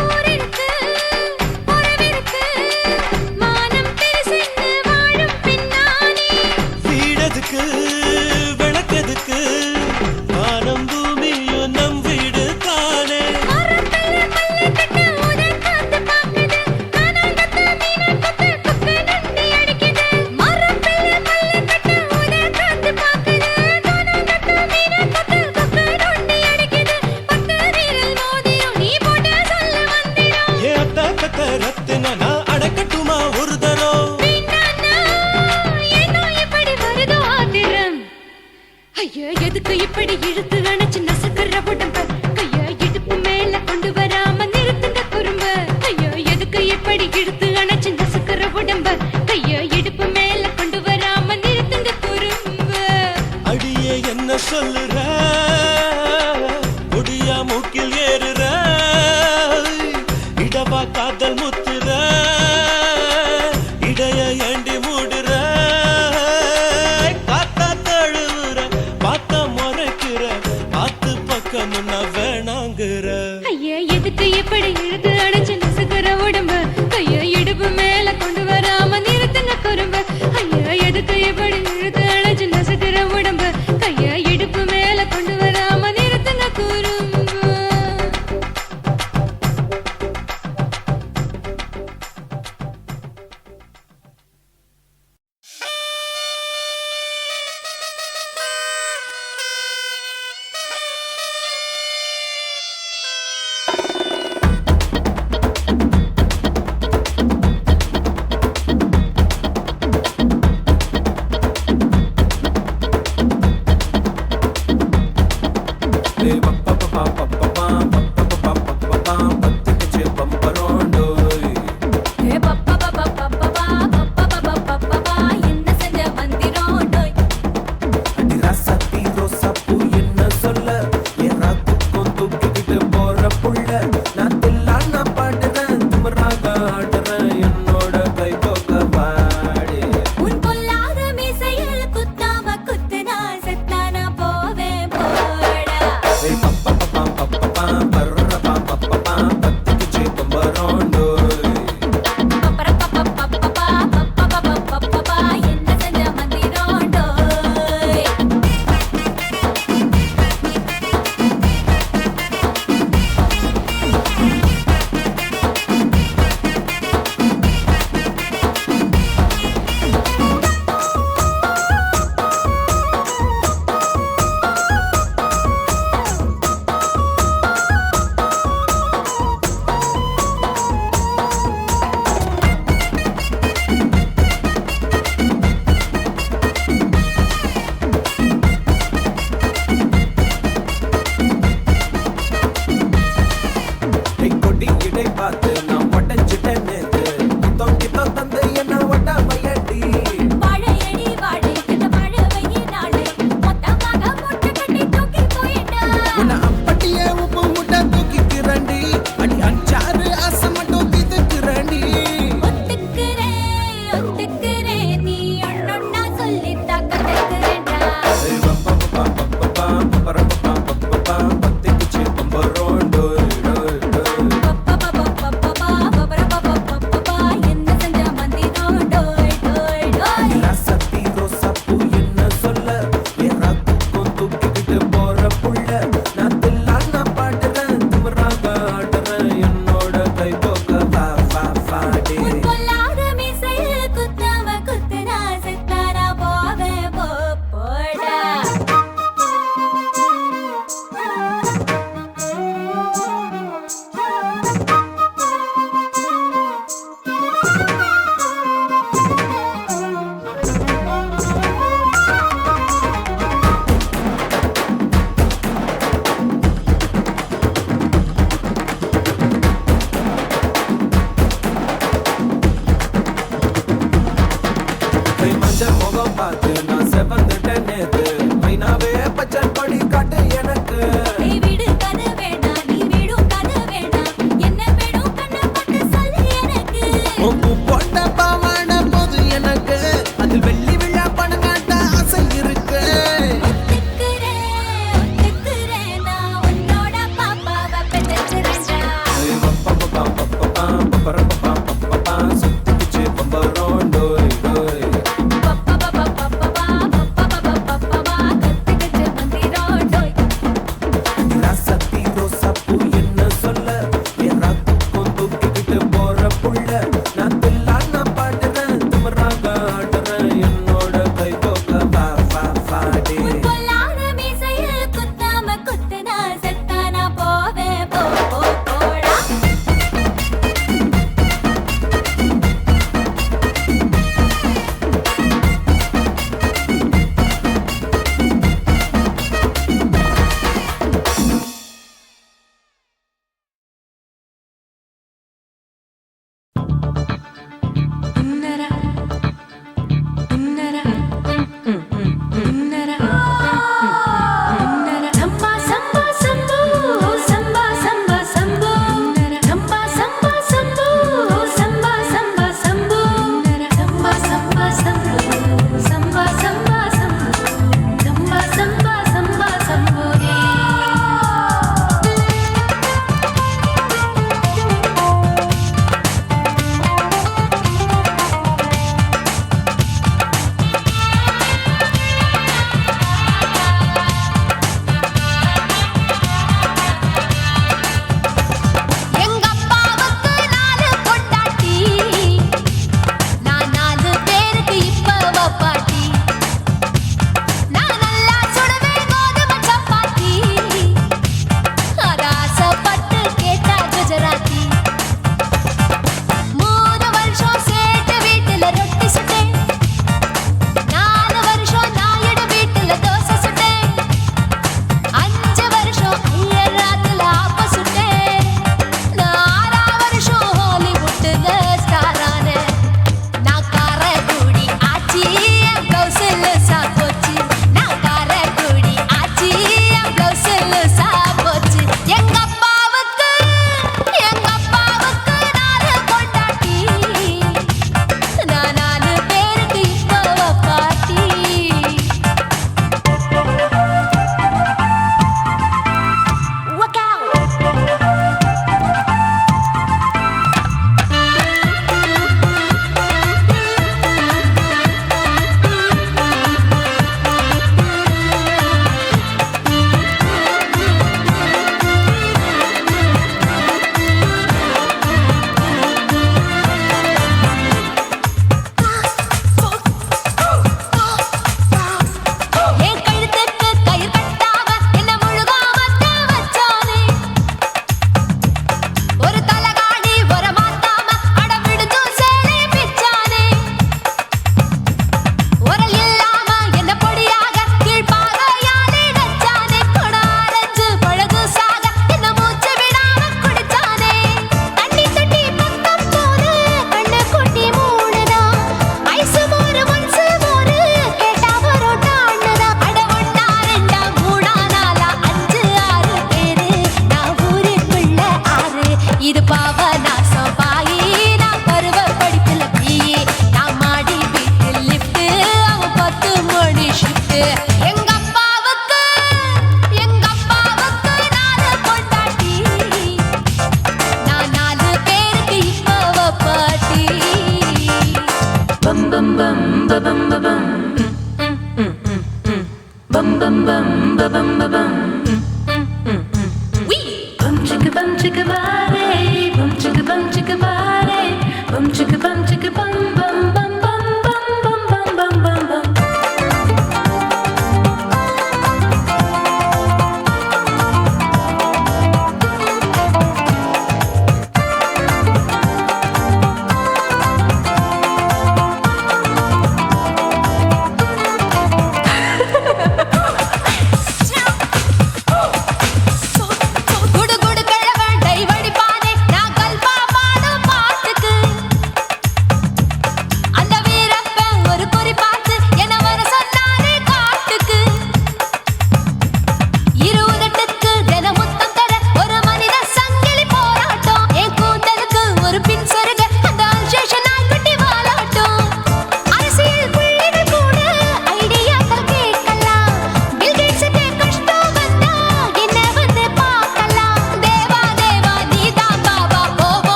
ஊரிருக்கு, உறவிருக்கு, மானம் பெருசென்று வாழும் பெண்ணானே. வீடதுக்கு விளக்கதுக்கு வானம் பூமியும் நம் வீடு தானே. மரத்துல மல்லி கட்டு உதன் காத்து பாக்குது, கானாங்கத்து மீனாங்கத்து குக்கு நொண்டி அடிக்குது. மரத்துல மல்லி கட்டு உதன் காத்து பாக்குது, கானாங்கத்து மீனாங்கத்து குக்கு நொண்டி அடிக்குது. பத்து வீரல் மோதிரம் நீ போட்ட சொல்ல வந்திடும். ஏ அத்த கத்த ரத்தின நான் அடக்கட்டுமா ஒரு தரம். வீணானா, ஏனோ இப்படி வருதோ ஆத்திரம். ஐயோ, எதுக்கு இப்படி இழுத்து அணைச்சு நசுக்குற உடம்ப? கைய இடுப்பு மேல கொண்டு வராம நிறுத்துங்க குறும்ப. ஐயோ, எதுக்கு இப்படி இழுத்து அணைச்சு நசுக்குற உடம்ப? கைய இடுப்பு மேல கொண்டு வராம நிறுத்துங்க குறும்ப. அடியே என்ன சொல்லுற முடியா மூக்கில் ஏறுற இடவா காதல் முத்துற இடைய ஏண்டி மூடுற காத்தா தழுவுற பார்த்த முறைக்கிற பார்த்து பக்கம் நான் வேணாங்குற. ஐயா, எதுக்கு இப்படி இழுத்து அணைச்சு நசுக்குற உடம்ப? கைய இடுப்பு மேல கொண்டு வராம நிறுத்துங்க குறும்ப. ஐயா, எதுக்கு இப்படி இழுத்து அணைச்சு நசுக்குற உடம்ப? கைய இடுப்பு மேல கொண்டு வராம நிறுத்துங்க குறும்ப. என்ன செஞ்ச மந்திரம் டோய். உன் பொல்லாத மீசையில் குத்தாம குத்துனா செத்தானா போவேன் போடா.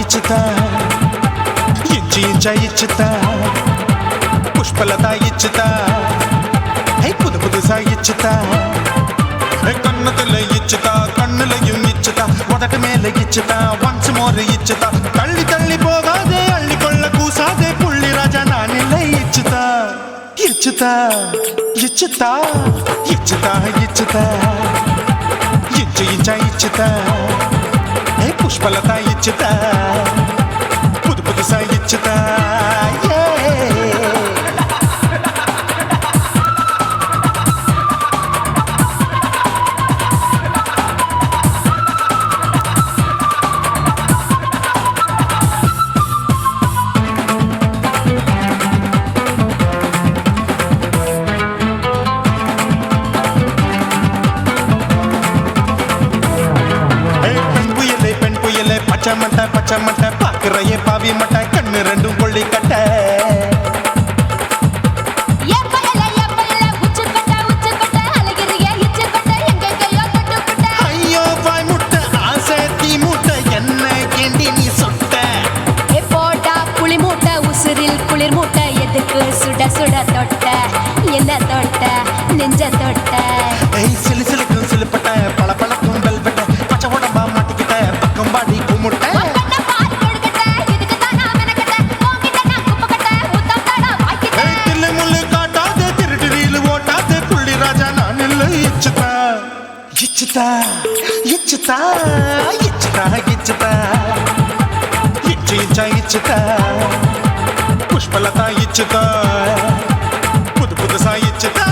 ఇచ్చుతా ఇంచి ఇంచా ఇచ్చుతా పుష్పలతా ఇచ్చుతా హై புது புதுசா இச்சுதா கண்ணத்துல இச்சுதா கண்ணுலையும் இச்சுதா உதட்டு மேல இச்சுதா ஒன்ஸ் மோர் இச்சுதா தள்ளி தள்ளி போகாதே அள்ளி கொள்ள கூசாதே புள்ளி ராஜா நான் இல்லை இச்சுதா இச்சுதா இச்சுதா இச்சுதா இச்சுதா இச்சு இச்சா இச்சுதா புஷ்பலதா இச்சுதா புது புதுசா இச்சுதா பச்சை மட்டை பாக்குறையே பாவி மட்டை கண்ணு ரெண்டும் கொள்ளி கட்ட ஐயோ வாய் முட்டை ஆசை தீ முட்டை என்ன கேண்டி நீ சொட்ட போட்டா புளி மூட்டை உசுரில் குளிர் மூட்டை எதுக்கு சுட சுட தொட்ட என்ன தொட்ட நெஞ்ச தொட்ட சிலு சிலுக்கும் சிலுப்பட்ட பல பழக்கும் வெல்வெட்ட பச்சை உடம்பா மாட்டிக்கிட்ட பக்கம் பாடி குமுட்ட இச்சுதா இச்சுதா இச்சுதா இச்சுதா இச்சு இச்சா இச்சுதா புஷ்பலதா இச்சுதா புது புதுசா இச்சுதா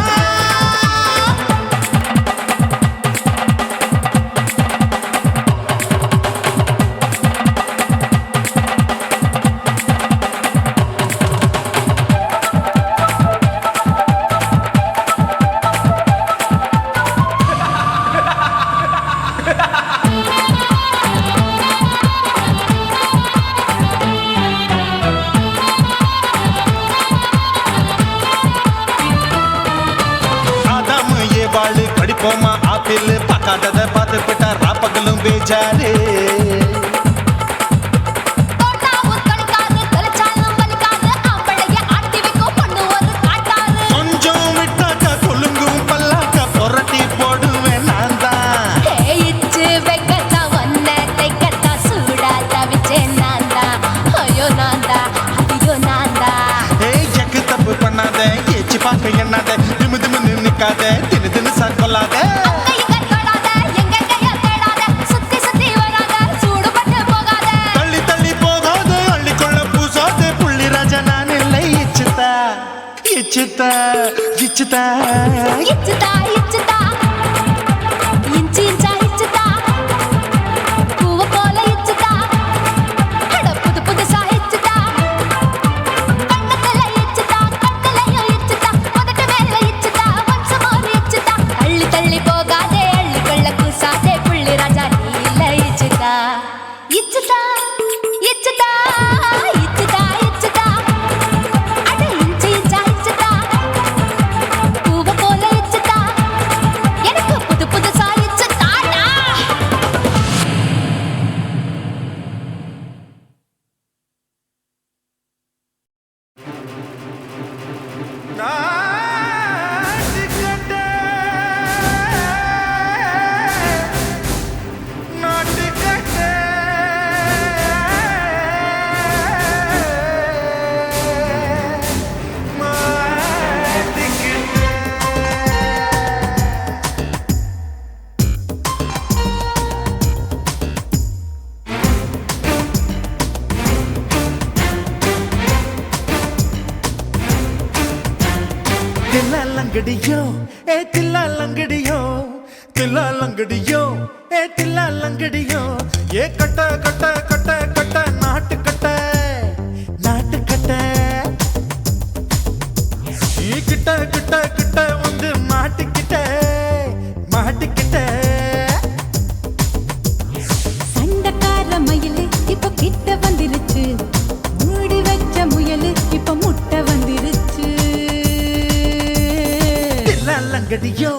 பாட்டில் பார்க்காதத பார்த்து விட்டா ராப்பகலும் பேச்சாரு தோட்டாவும் தொலைக்காது தொலைச்சாலும் வலிக்காது அவளைய ஆட்டி வைக்கும் பொண்ணு ஒரு காட்டாரு கொஞ்சம் விட்டாக்க குலுங்கும் பல்லாக்க புரட்டி போடுவேன் நான் தான் இச்சு வைக்கத்தா ஒன்ன தைக்கத்தா சூடா தவிச்சேன் நான்தா ஐயோ நான்தா ஐயோ நான்தா ஏய் ஜக்கு தப்பு பண்ணாத ஏச்சு பார்க்க எண்ணாத திமு திமு நிக்காத தினு தினு சாக்கொள்ளாத கைகள் தொடாத எங்க கைய தேடாத சுத்தி சுத்தி வராத சூடுபட்டு போகாத தள்ளி தள்ளி போகாத அள்ளிக்கொள்ள பூசாத புள்ளி ராஜா நான் இல்லை இச்சுதா இச்சுதா இச்சுதா இச்சுதா இச்சுதா இன்ச்சு இன்ச்சா இச்சுதா பூவ போல இச்சுதா அட புது புதுசா இச்சுதா கண்ணத்துல இச்சுதா கட்டலையும் இச்சுதா உதட்டு மேல இச்சுதா வம்சமோர் இச்சுதா தள்ளி தள்ளி போகாதே அள்ளி கொள்ள கூசாதே புள்ளி ராஜா நீ இல்ல இச்சுதா இச்சுதா இச்சுதா இச்சுதா இச்சுதா அட இன்ச்சு இன்ச்சா இச்சுதா பூவ போல இச்சுதா எனக்கு புது புதுசா இச்சுதாடா தில்லாலங்கடியோ ஏ தில்லாலங்கடியோ தில்லாலங்கடியோ ஏ தில்லாலங்கடியோ ஏ கட்ட கட்ட கட்ட கட்ட நாட்டு கட்ட நாட்டு கட்ட நீ கிட்ட கிட்ட கிட்ட வந்து மாட்டிக்கிட்ட மாட்டிக்கிட்ட சண்டக்கார மயிலு இப்ப கிட்ட வந்துருச்சு மூடி வச்ச முயலு இப்ப முட்டை வந்துருச்சு தில்லாலங்கடியோ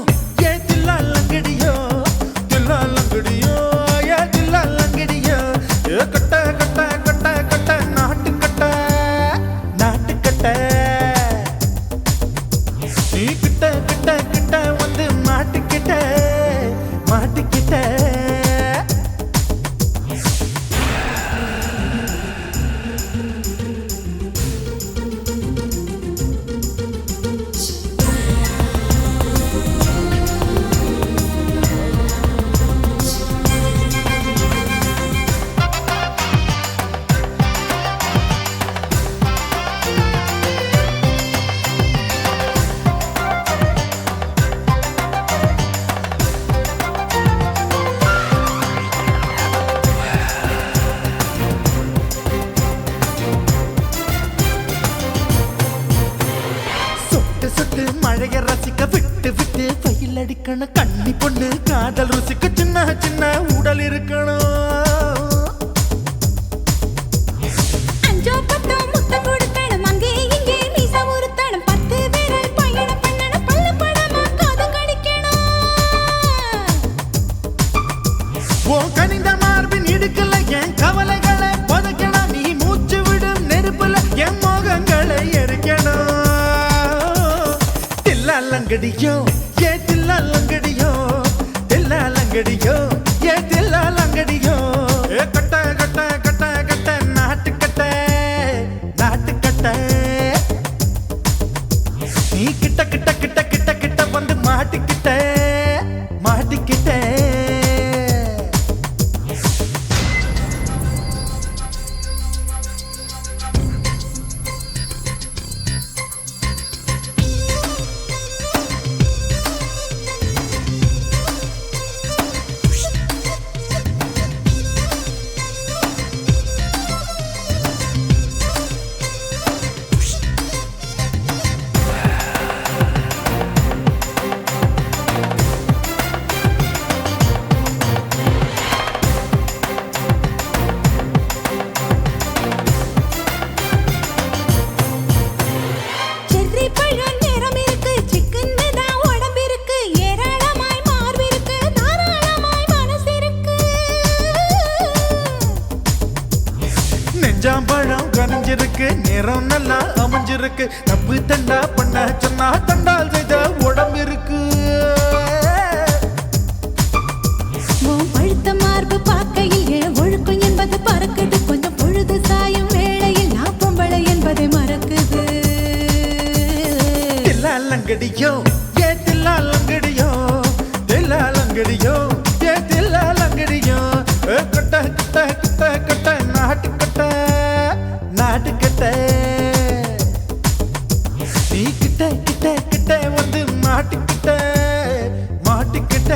ஏ தில்லாலங்கடியோ தில்லாலங்கடியோ ஏ தில்லாலங்கடியோ ஏ கட்ட கட்ட கட்ட கட்ட நாட்டு கட்ட நாட்டு கட்ட நீ கிட்ட கிட்ட கிட்ட வந்து மாட்டிக்கிட்ட மாட்டிக்கிட்ட சொட்டு சொட்டு மழைய ரசிக்க விட்டு விட்டு வெயில் அடிக்கணும் கண்ணி பொண்ணு காதல் ருசிக்க சின்ன சின்ன உடல் இருக்கணும் அஞ்சோ பத்தோ முத்தம் கொடுக்கணும் அங்கே இங்கே மீசா உறுத்தணும் 10 விரல் பயணம் பண்ணணும் பல்ல படமா காது கடிக்கணும் ஓ கனிந்த மார்பின் இடுக்கல என் கவலைகளை பதுக்கணும் நீ மூச்சு விடும் நெருப்புல என் மோகங்களை எரிக்கணும் தில்லாலங்கடியோ ஏ தில்லாலங்கடியோ தில்லாலங்கடியோ ஏ தில்லாலங்கடியோ ஏ கட்ட கட்ட கட்ட கட்ட நாட்டு கட்ட நாட்டு கட்ட நீ கிட்ட கிட்ட கிட்ட கிட்ட கிட்ட வந்து மாட்டிக்கிட்ட மாட்டிக்கிட்ட விளைஞ்சிருக்கு நேரம் நல்லா அமைஞ்சிருக்கு தப்பு தண்டா பண்ண சொன்னா தண்டால் செய்த உடம்பு இருக்கு உன் பழுத்த மார்பு பார்க்கையில் என் ஒழுக்கம் என்பது பறக்குது கொஞ்சம் பொழுது சாயும் வேளையில் நான் பொம்பளை என்பதை மறக்குது தில்லாலங்கடியோ ஏ தில்லாலங்கடியோ தில்லாலங்கடியோ ஏ தில்லாலங்கடியோ கட்ட கட்ட கட்ட கட்ட நாட்டுக்கட்ட நாட்டுக்கட்ட நீ கிட்ட கிட்ட கிட்ட வந்து மாட்டுக்கிட்ட மாட்டுக்கிட்ட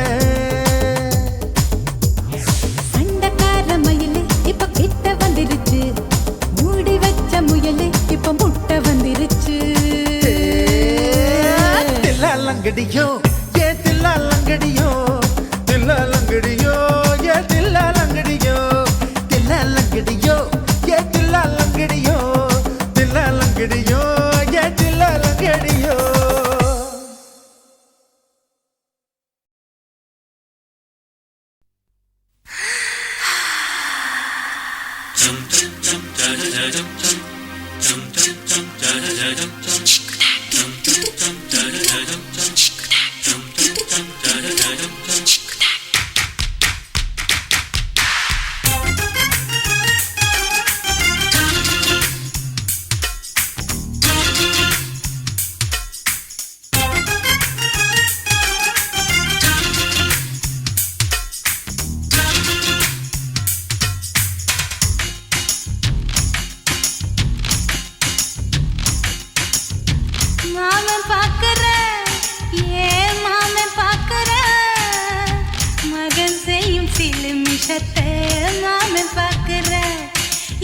சண்டைக்கார மயிலு இப்ப கிட்ட வந்துருச்சு மூடி வச்ச முயலு இப்ப முட்டை வந்துருச்சு தில்லாலங்கடியோ ஏ தில்லாலங்கடியோ தில்லாலங்கடியோ ஏ தில்லாலங்கடியோ தில்லாலங்கடியோ ஏ தில்லாலங்கடியோ தில்லாலங்கடியோ ஏ தில்லாலங்கடியோ மாமன் பார்க்கற ஏன் மாமன் பார்க்கற மகன் செய்யும் சில மிஷத்தை மாமன் பார்க்கற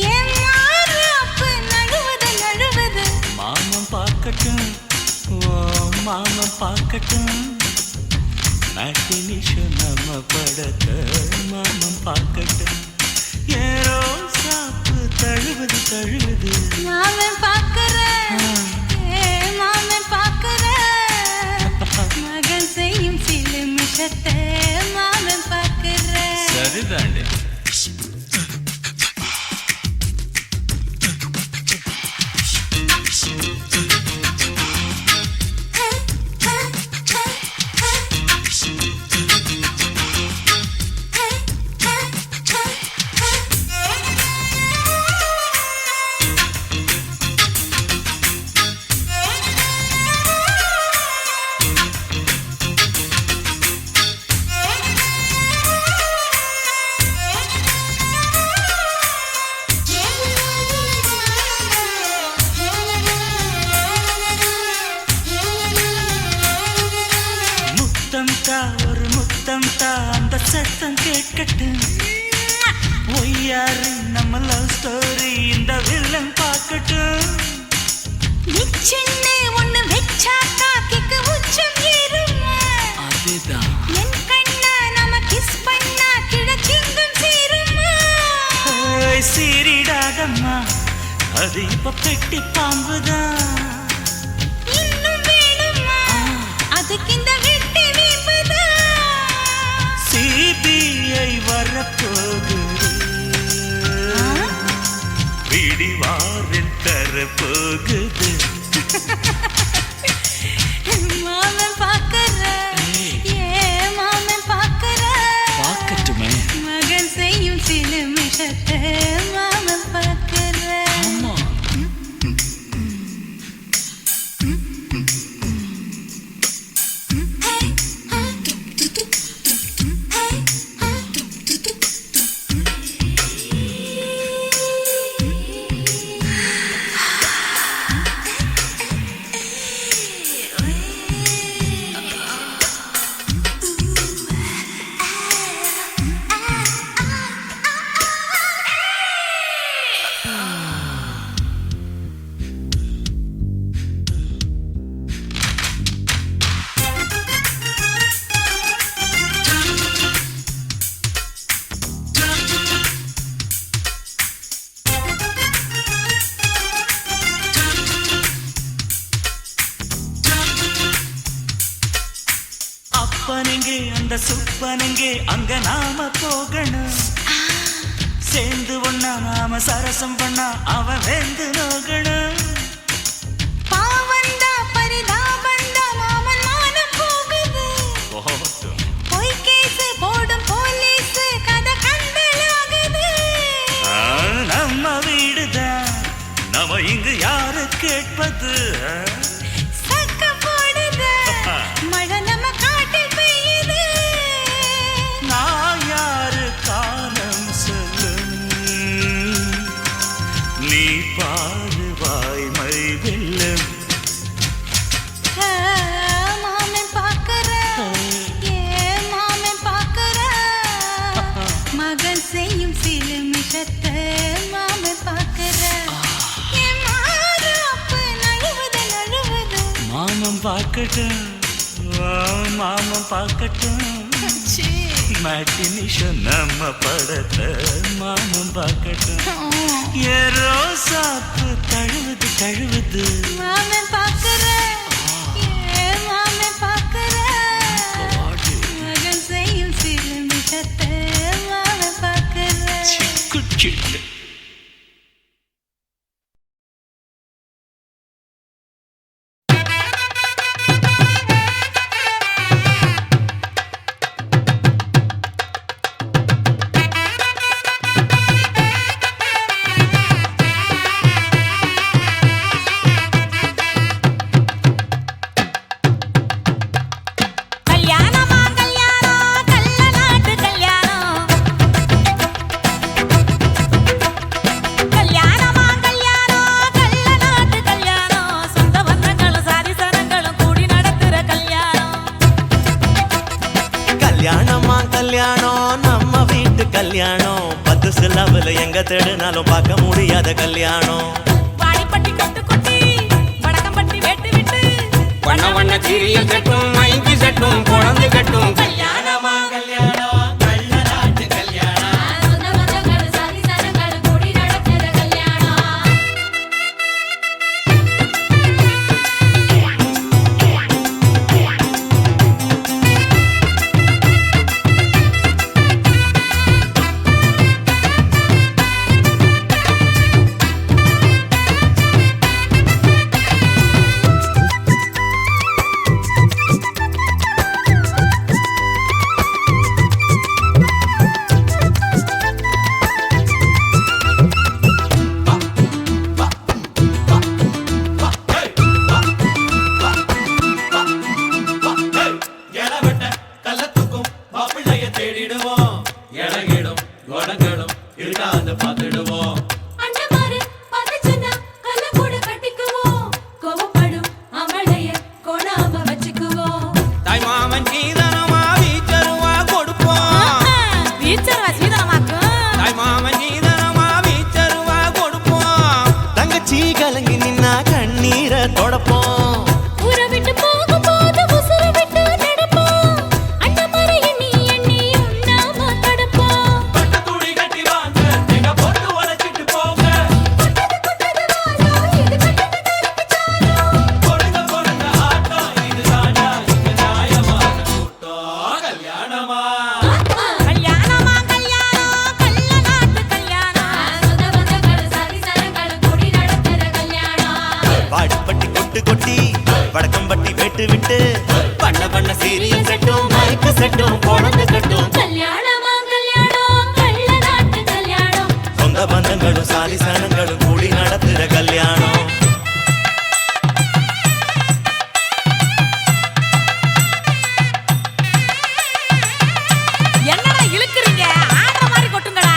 ஏன் மாறு அப்ப நழுவது நழுவது மாமன் பார்க்கட்டும் ஓ மாமன் பார்க்கட்டும் நாட்டு நிஷம் நம்ம படத்தை மாமன் பார்க்கட்டும் ஏரோ சாப்பு தழுவது தழுவது மாமன் பார்க்கற ஏன் மாமன் பார்க்கற மகன் செய்யும் சில மிஷத்தை மாமன் பார்க்கற சரிதாண்டி முத்தம் தா ஒரு முத்தம் தா அந்த சத்தம் கேட்கட்டும் ஒய்யாரு நம்ம லவ் ஸ்டோரி இந்த வில்லன் பார்க்கட்டும் நிச்சன்னு ஒண்ணு வெச்சா காக்கிக்கு உச்சம் ஏறுமா அதுதான் என் கண்ணா நாம கிஸ் பண்ணா கிழச்சிங்கும் சேருமா சீரிடாதம்மா அது இப்ப பெட்டி பாம்புதான் இன்னும் வேணுமா அதுக்கு இந்த வெட்டி வீம்புதான் சிபிஐ வரப்போகுது பிடிவாரில் தரப்போகுது மாமன் பார்க்கற ஏன் மாமன் பார்க்கற பார்க்கட்டுமே மகன் செய்யும் சில மிஷத்தை மாமன் பார்க்கற ஆமா அப்பனெங்கே அந்த சுப்பனெங்கே அங்க நாம போகணும் சேர்ந்து ஒண்ணா நாம சரசம் பண்ணா அவன் வெந்து நோகணும். பாவந்தா பரிதாபந்தா மாமன் மானம் போகுது. பொய் கேஸ் போடும் போலீஸ் கதை கண்டலாகுது. நம்ம வீடுதான் நம்ம இங்கு யாரு கேட்பது? சக்க போடுது மழை நம்ம காட்டில் பெய்யுது. நான் யாரு காலம் சொல்லும் நீ பாரு வாய்மை வெல்லும். மாமன் பாக்குற மாமன் பாக்குற மகன் செய்யும் சிலுமிஷத்தை மாமன் பாக்குற மாறாப்பு நழுவுது நழுவுது. மாமன் பார்க்கட்டும் மாமன் பார்க்கட்டும் மேட்டினிஷன் நம்ம படத்தை மாமன் பார்க்கட்டும். ஏரோ சாப்பு தழுவுது தழுவுது. மாமன் பாக்குற மாமன் பாக்குற மகன் செய்யும் சிலுமிஷத்தை மாமன் பாக்குற. குச்சிட்டு கல்யாணமா கல்யாணம் கள்ள நாட்டு கல்யாணம். கல்யாணமா கல்யாணம் கள்ள நாட்டு கல்யாணம். சொந்த பந்தங்களும் சாதி சனங்களும் கூடி நடத்துற கல்யாணம். கல்யாணமா கல்யாணம் நம்ம வீட்டு கல்யாணம். 10 சிலவுல எங்க தேடினாலும் பார்க்க முடியாத கல்யாணம். வாடிப்பட்டி கொட்டு கொட்டி வடக்கம்பட்டி வெட்டு விட்டு வண்ண வண்ண சீரியல் கட்டும் மைக்கு சட்டும் குழந்தை கட்டும் கல்யாணமா கல்யாணம் கள்ள நாட்டு கல்யாணம். சொந்த பந்தங்களும் சாதி சனங்களும் கூடி நடத்துற கல்யாணம். எடவெட்ட கள்ளத்துக்கும் மாப்பிள்ளைய தேடிடுவோம். எடகிடும் குணங்களும் இருக்காது பார்த்துடுவோம். அண்ணமாரு பதச்சனா கல்ல கூட கட்டிக்குவோம். கோவப்படும் அமளைய கோணாம வச்சுக்குவோம். தாய் மாமன் சீதனமா வீச்சருவா கொடுப்போம். வீச்சர்வா சீதனமாக்கும். தாய் மாமன் சீதனமா வீச்சருவா கொடுப்போம். தங்கச்சி கலங்கி நின்னா கண்ணீரை தொடப்போம். ஊரை விட்டு போகும்போது உசுர விட்டு நடப்போம். அண்ணமாரு எண்ணி எண்ணி உண்ணாம தடுப்போம். துணி கட்டி வாங்க எங்க போட்டு உழைச்சிட்டு போங்க. கொடுங்க கொடுங்க ஆட்டம் இது தாண்டா இங்க நியாயமான கூட்டம். கல்யாணமா கல்யாணமா கல்யாணம் கள்ள நாட்டு கல்யாணம். சொந்த பந்தங்களும் சாதி சனங்களும் கூடி நடத்துற கல்யாணம். வாடிப்பட்டி கொட்டு கொட்டி வடக்கம்பட்டி வெட்டு விட்டு பண்ண பண்ண சீரியல் செட்டும் மைக்கு செட்டும் குழந்தை கட்டும். கல்யாணமா கல்யாணம் கள்ள நாட்டு கல்யாணம். சொந்த பந்தங்களும் சாதி சனங்களும் கூடி நடத்துற கல்யாணம். என்னடா இழுக்குறீங்க? ஆடுற மாதிரி கொட்டுங்கடா.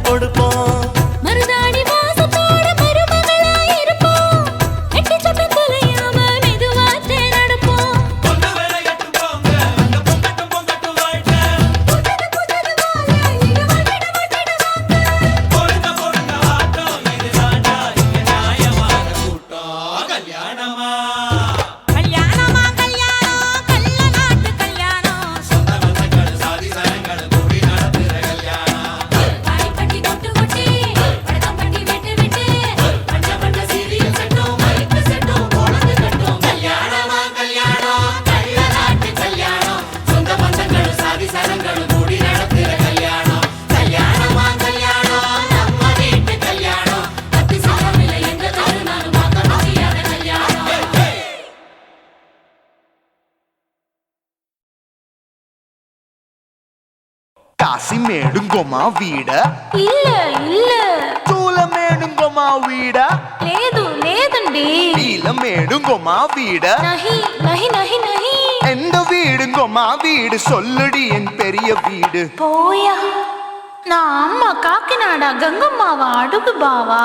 கொடுப்போம். மருதாணி வாசத்தோட மருமகளா இருப்போம். எட்டி சத்தம் தொலையாம மெதுவா நடப்போம். புதது புதது வாழ இது வட்டிட கல்யாணமா கல்யாணம் கள்ள நாட்டு கல்யாணம். பாடி பட்டி கொட்டு கொட்டி படகம் பண்ணி வெட்டு வெட்டு பஞ்ச பண்ட சீரியல் செட்டும் மைக்கு செட்டும் போனது கட்டும். கல்யாணமா கல்யாணம் கள்ள நாட்டு கல்யாணம். சொந்த பந்தங்களும் சாதி சனங்களும் கூடி நடத்துற கல்யாணம். கல்யாணமா கல்யாணம் நம்ம வீட்டு கல்யாணம். அத்தி சாமில எங்க தருணாலும் பார்க்க முடியாத கல்யாணம். காசி மேடுங்கோமா வீட இல்ல இல்ல தூல மேடுங்கோமா வீட లేదు లేదండి. நீல மேடுங்கோமா வீட నహి నహి నహి నహి எந்த வீடுங்கோமா வீடு சொல்லுடி என் பெரிய வீடு. పోయా నా అమ్మ కాకినాడ గంగమ్మావా అడుగు బావా.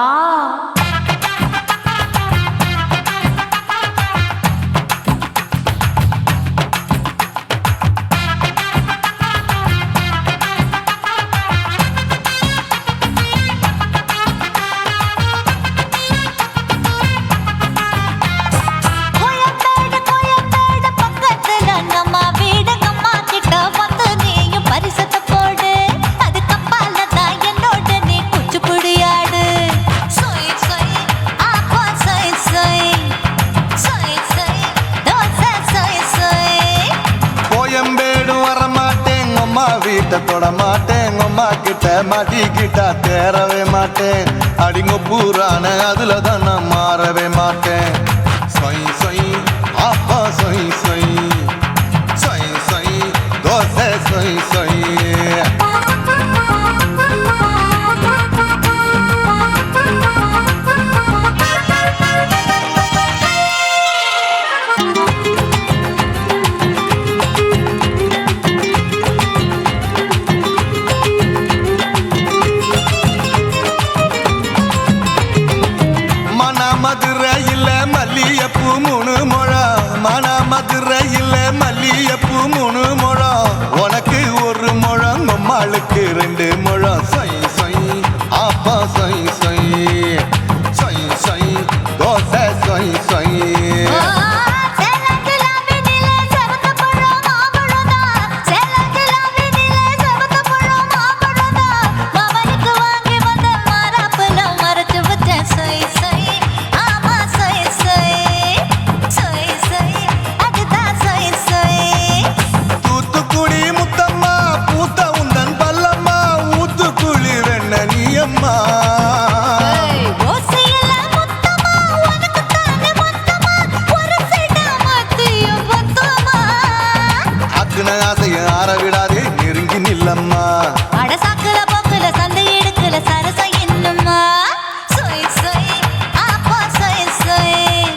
கோயம்பேடு பக்கத்துல நம்ம வீடு அம்மா கிட்ட வந்து நீயும் பரிசத்தை போடு. அது கப்பால தான் என்னோட நீ குச்சிப்புடியாடு. சொய் சொய் ஆப்பா சொய் சொய் சொய் சொய் தோசை சொய் சொய். கோயம்பேடு வரமாட்டேன் அம்மா வீட்டை தொட மாட்டேன் அம்மா கிட்ட மாட்டிக்கிட்டா தேரவே மாட்டேன் அடிங்க பூரான அதுல தான் நான் மாறவே மாட்டேன் சொய் சொய் அப்பா சொய் சொய் சொய் சொய் தோசை சொய் சொய் மதுரையில் மல்லியப்பூ 3 முழம் மதுரையில் மல்லியப்பூ 3 முழம் உனக்கு 1 முழம் அம்மாளுக்கு 2 முழம் சொய் சொய் அப்பா சொய் சொய் சொய் சொய் தோசை சொய் சொய் ஆரவிடாதே நெருங்கி நில்லம்மா அடசாக்குல போக்குல சந்தை எடுக்கல சரச என்னம்மா. சொய் சொய் ஆப்பா சொய் சொய்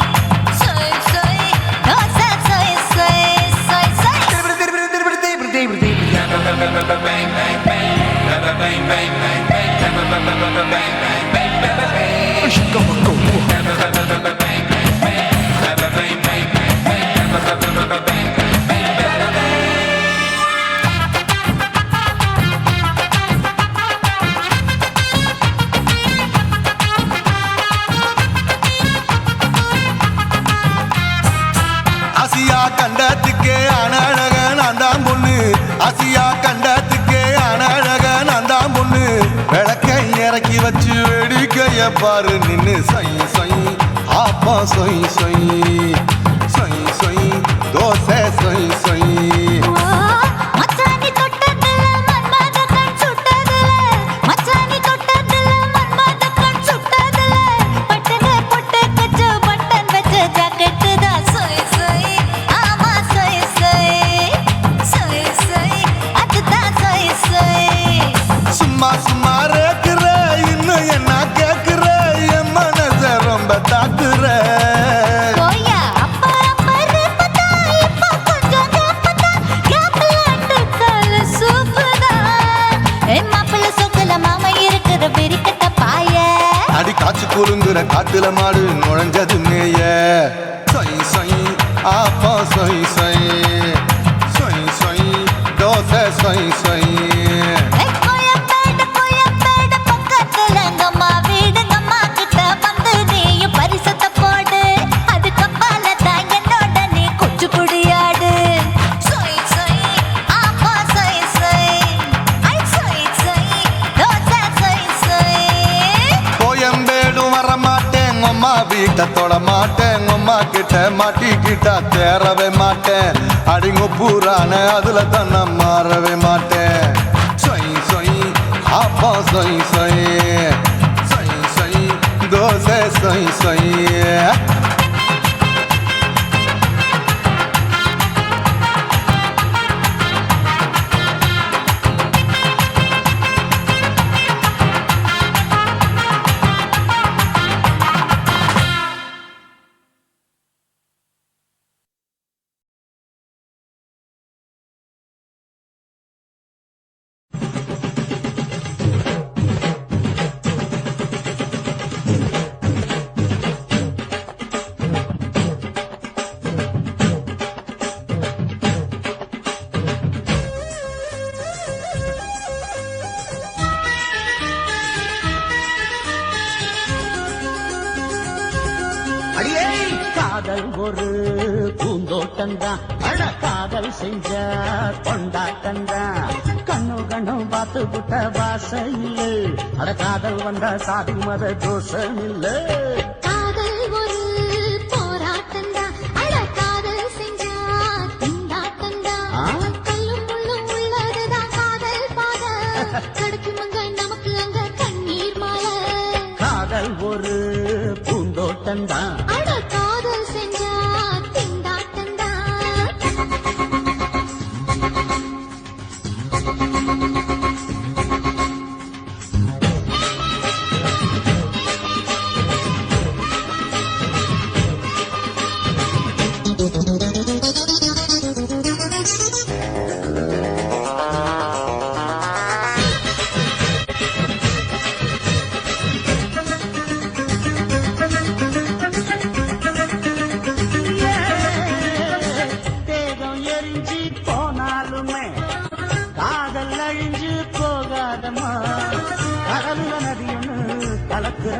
சொய் சொய் தோசை சொய் சொய் சொய் சொய். ஆசியா கண்டத்துக்கே அனழக நான் தான் பொண்ணு ஆசியா கண்டத்துக்கே அனழக நான் தான் பொண்ணு விளக்கை இறக்கி வச்சு வேடிக்கைய பாரு நின்னு சொய் சொய் ஆப்பா சொய் சொய் சொய் சொய் தோசை சொய் சொய் மச்சானி தொட்டதுல மன்மத கண் சுட்டதுல மச்சானி தொட்டதுல மன்மத கண் சுட்டதுல பட்டன பொட்டு கச்சு பட்டன் வச்ச ஜாக்கெட் தான் சொய் சொய் ஆமா சொய் சொய் சொய் சொய் அதுதான் சொய் சொய். சும்மா சும்மா ரேக்குற இன்னும் என்ன கேக்குற என் மனச ரொம்ப தாக்குற கோயா அப்பா அப்பா ரப்பதா இப்ப கொஞ்சம் ரப்பதா குலுங்குற காத்துல மாடு நுழைஞ்சது மேய சொய் சொய் ஆப்பா சொய் சொய் சொய் சொய் தோசை சொய் சொய் வீட்டை தொட மாட்டேன் அம்மா கிட்ட மாட்டிக்கிட்டா தேரவே மாட்டேன் அடிங்க பூரான அதுல தான் நான் மாறவே மாட்டேன் சொய் சொய் அப்பா சொய் சொய் சொய் சொய் தோசை சொய் சொய் காதல் ஒரு பூந்தோட்டம்தான் அட காதல் செஞ்ச கொண்டாட்டம்தான் கண்ணு கண்ணு பார்த்து புட்ட வாசையில் அட காதல் வந்தா சாதி மத தோஷம் இல்ல காதல் ஒரு போராட்டம்தான் அட காதல் செஞ்சா திண்டாட்டம்தான் கல்லும் முள்ளும் உள்ளதுதான் காதல் பாத கிடைக்குமங்க நமக்கு அங்க கண்ணீர் மாலை காதல் ஒரு பூந்தோட்டம்தான் அட காதல் செஞ்சா திண்டாட்டம்தான்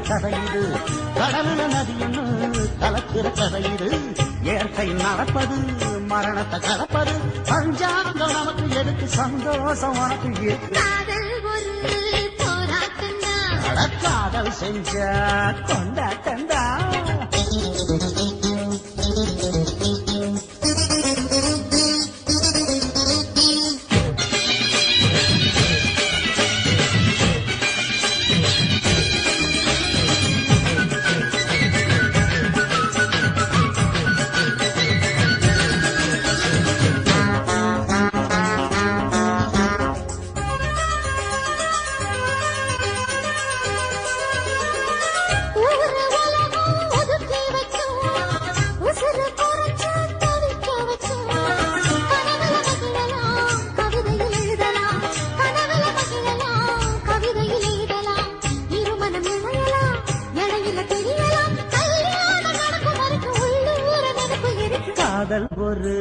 கதையிடு கடலுல நதியொன்னு கலக்கிற கதையிடு இயற்கை நடப்பது மரணத்தை கலப்பது பஞ்சாங்கம் நமக்கு எதுக்கு சந்தோஷம் உனக்கு காதல் ஒரு போராட்டம்தான் காதல் செஞ்ச கொண்டாட்டம்டா காதல் ஒரு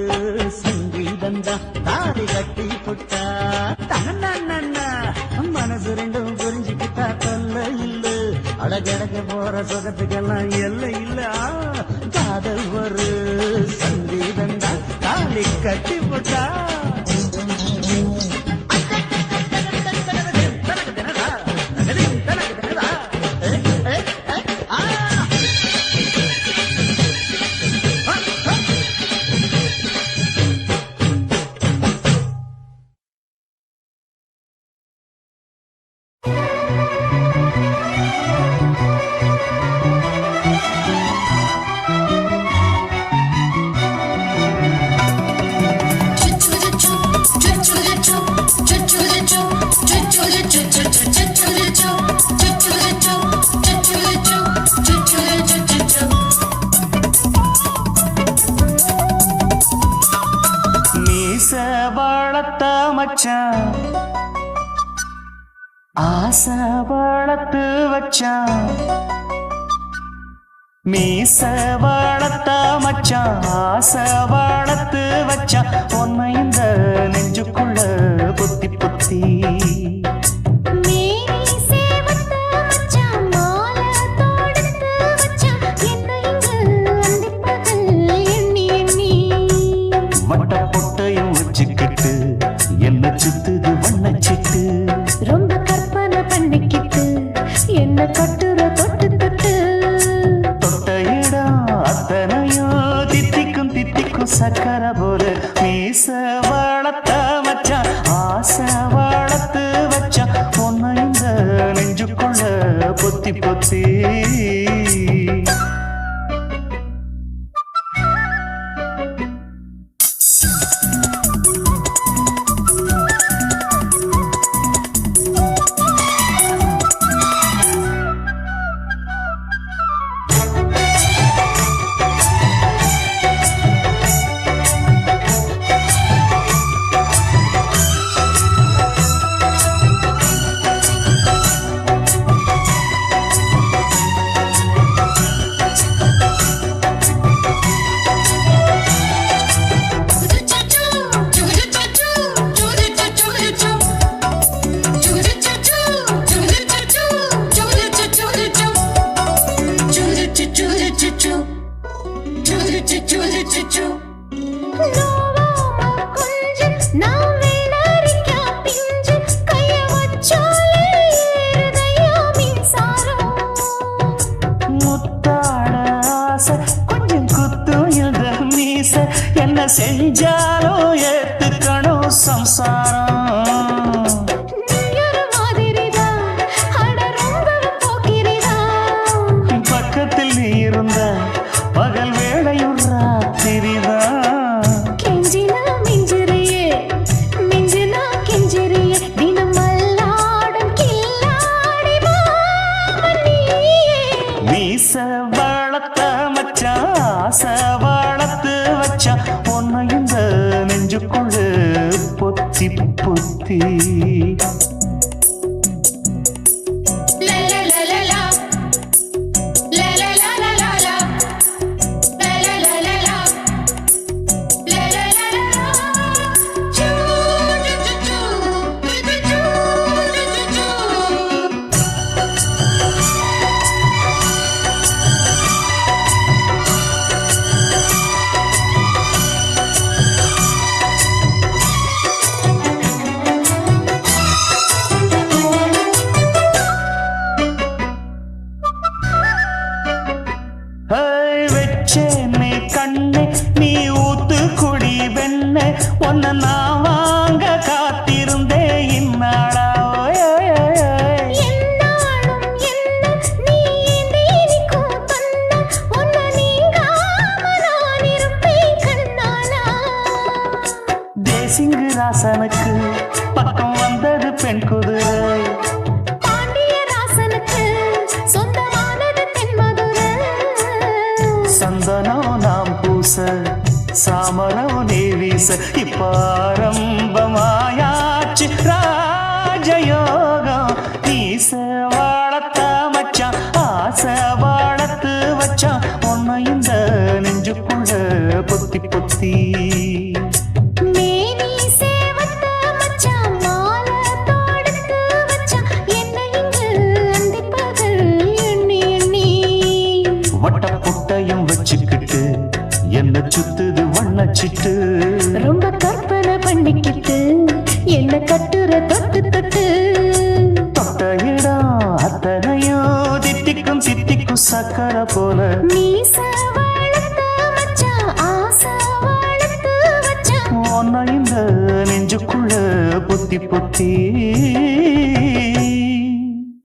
சங்கீதந்தா தாடி கட்டி புட்டா தன்னா மனசு ரெண்டும் புரிஞ்சுக்கிட்டா தொல்ல இல்ல அடகடக்க போற சுகத்துக்கெல்லாம் எல்லை இல்ல காதல் ஒரு சங்கீதந்தா தாடி கட்டி புட்டா மச்சான் ஆசை வளர்த்து வச்சான் மீச வளர்த்த மச்சான் ஆசை வளர்த்து வச்சான் உன்னை இந்த நெஞ்சுக்குள்ள பொத்தி பொத்தி மேனி சேவத்த மச்சான் மாலை தொடுத்து வச்சான் என்னை இங்கு அந்திப்பகல் எண்ணி எண்ணி வட்ட பொட்டையும் வச்சுக்கிட்டு என்ன சுத்துது வண்ணச்சிட்டு ரொம்ப கற்பனை பண்ணிக்கிட்டு என்ன கட்டுற தொட்டு தொட்டு தொட்ட இடம் அத்தனையோ தித்திக்கும் தித்திக்கும் சக்கர போல மீச வளர்த்த மச்சான் ஆசை வளர்த்து வச்சான் உன்னை இந்த நெஞ்சுக்குள்ள பொத்தி பொத்தி கொஞ்சம் குத்தும் இந்த மீச என்ன செஞ்சாலும் ஏத்துக்கணும் சம்சாரம் பக்கத்தில் நீ இருந்த பகல் வேளையும் ராத்திரிதான் கெஞ்சினா மிஞ்சிறியே மிஞ்சினா கெஞ்சிறியே தினம் மல்லாடும் கில்லாடி மாமணியே மீச வளர்த்த மச்சான் ஆசை வளர்த்து வச்சான் உன்னை இந்த நெஞ்சுக்குள்ள பொத்தி பொத்தி வச்சேனே கண்ணே நீ ஊத்து குடி வெண்ணே உன்னை நான் வாங்க காத்திருந்தே இந்நாளா என்னாலும் என்ன நீ நீனிக்கும் தன்னா உன்னை நீங்காம நான் இருப்பேன் கண்ணாலா தேசிங்கு ராசனுக்கு பக்கம் வந்தது பெண் குதிரை பாண்டிய ராசனுக்கு சொந்தமானது தென்மதுரை சந்தனம் நாம் பூச சாமரம் நீ வீச இப்ப ஆரம்பமாயாச்சு ராஜயோகம் நீச வளர்த்த மச்சான் ஆசை வளர்த்து வச்சான் உன்னை இந்த நெஞ்சுக்குள்ள பொத்தி பொத்தி மேனி சேவத்த மச்சான் மாலை தொடுத்து வச்சான் என்னை இங்கு அந்திப்பகல் எண்ணி எண்ணி வட்ட புட்டையும் வச்சுக்கிட்டு என்ன சுத்துது வண்ணச்சிட்டு ரொம்ப கற்பனை பண்ணிக்கிட்டு என்ன கட்டுற தொட்டு தொட்டு தொட்ட இடம் அத்தனையோ தித்திக்கும் தித்திக்கும் சக்கர போல மீச வளர்த்த மச்சான் ஆசை வளர்த்து வச்சான் உன்னை இந்த நெஞ்சுக்குள்ள பொத்தி பொத்தி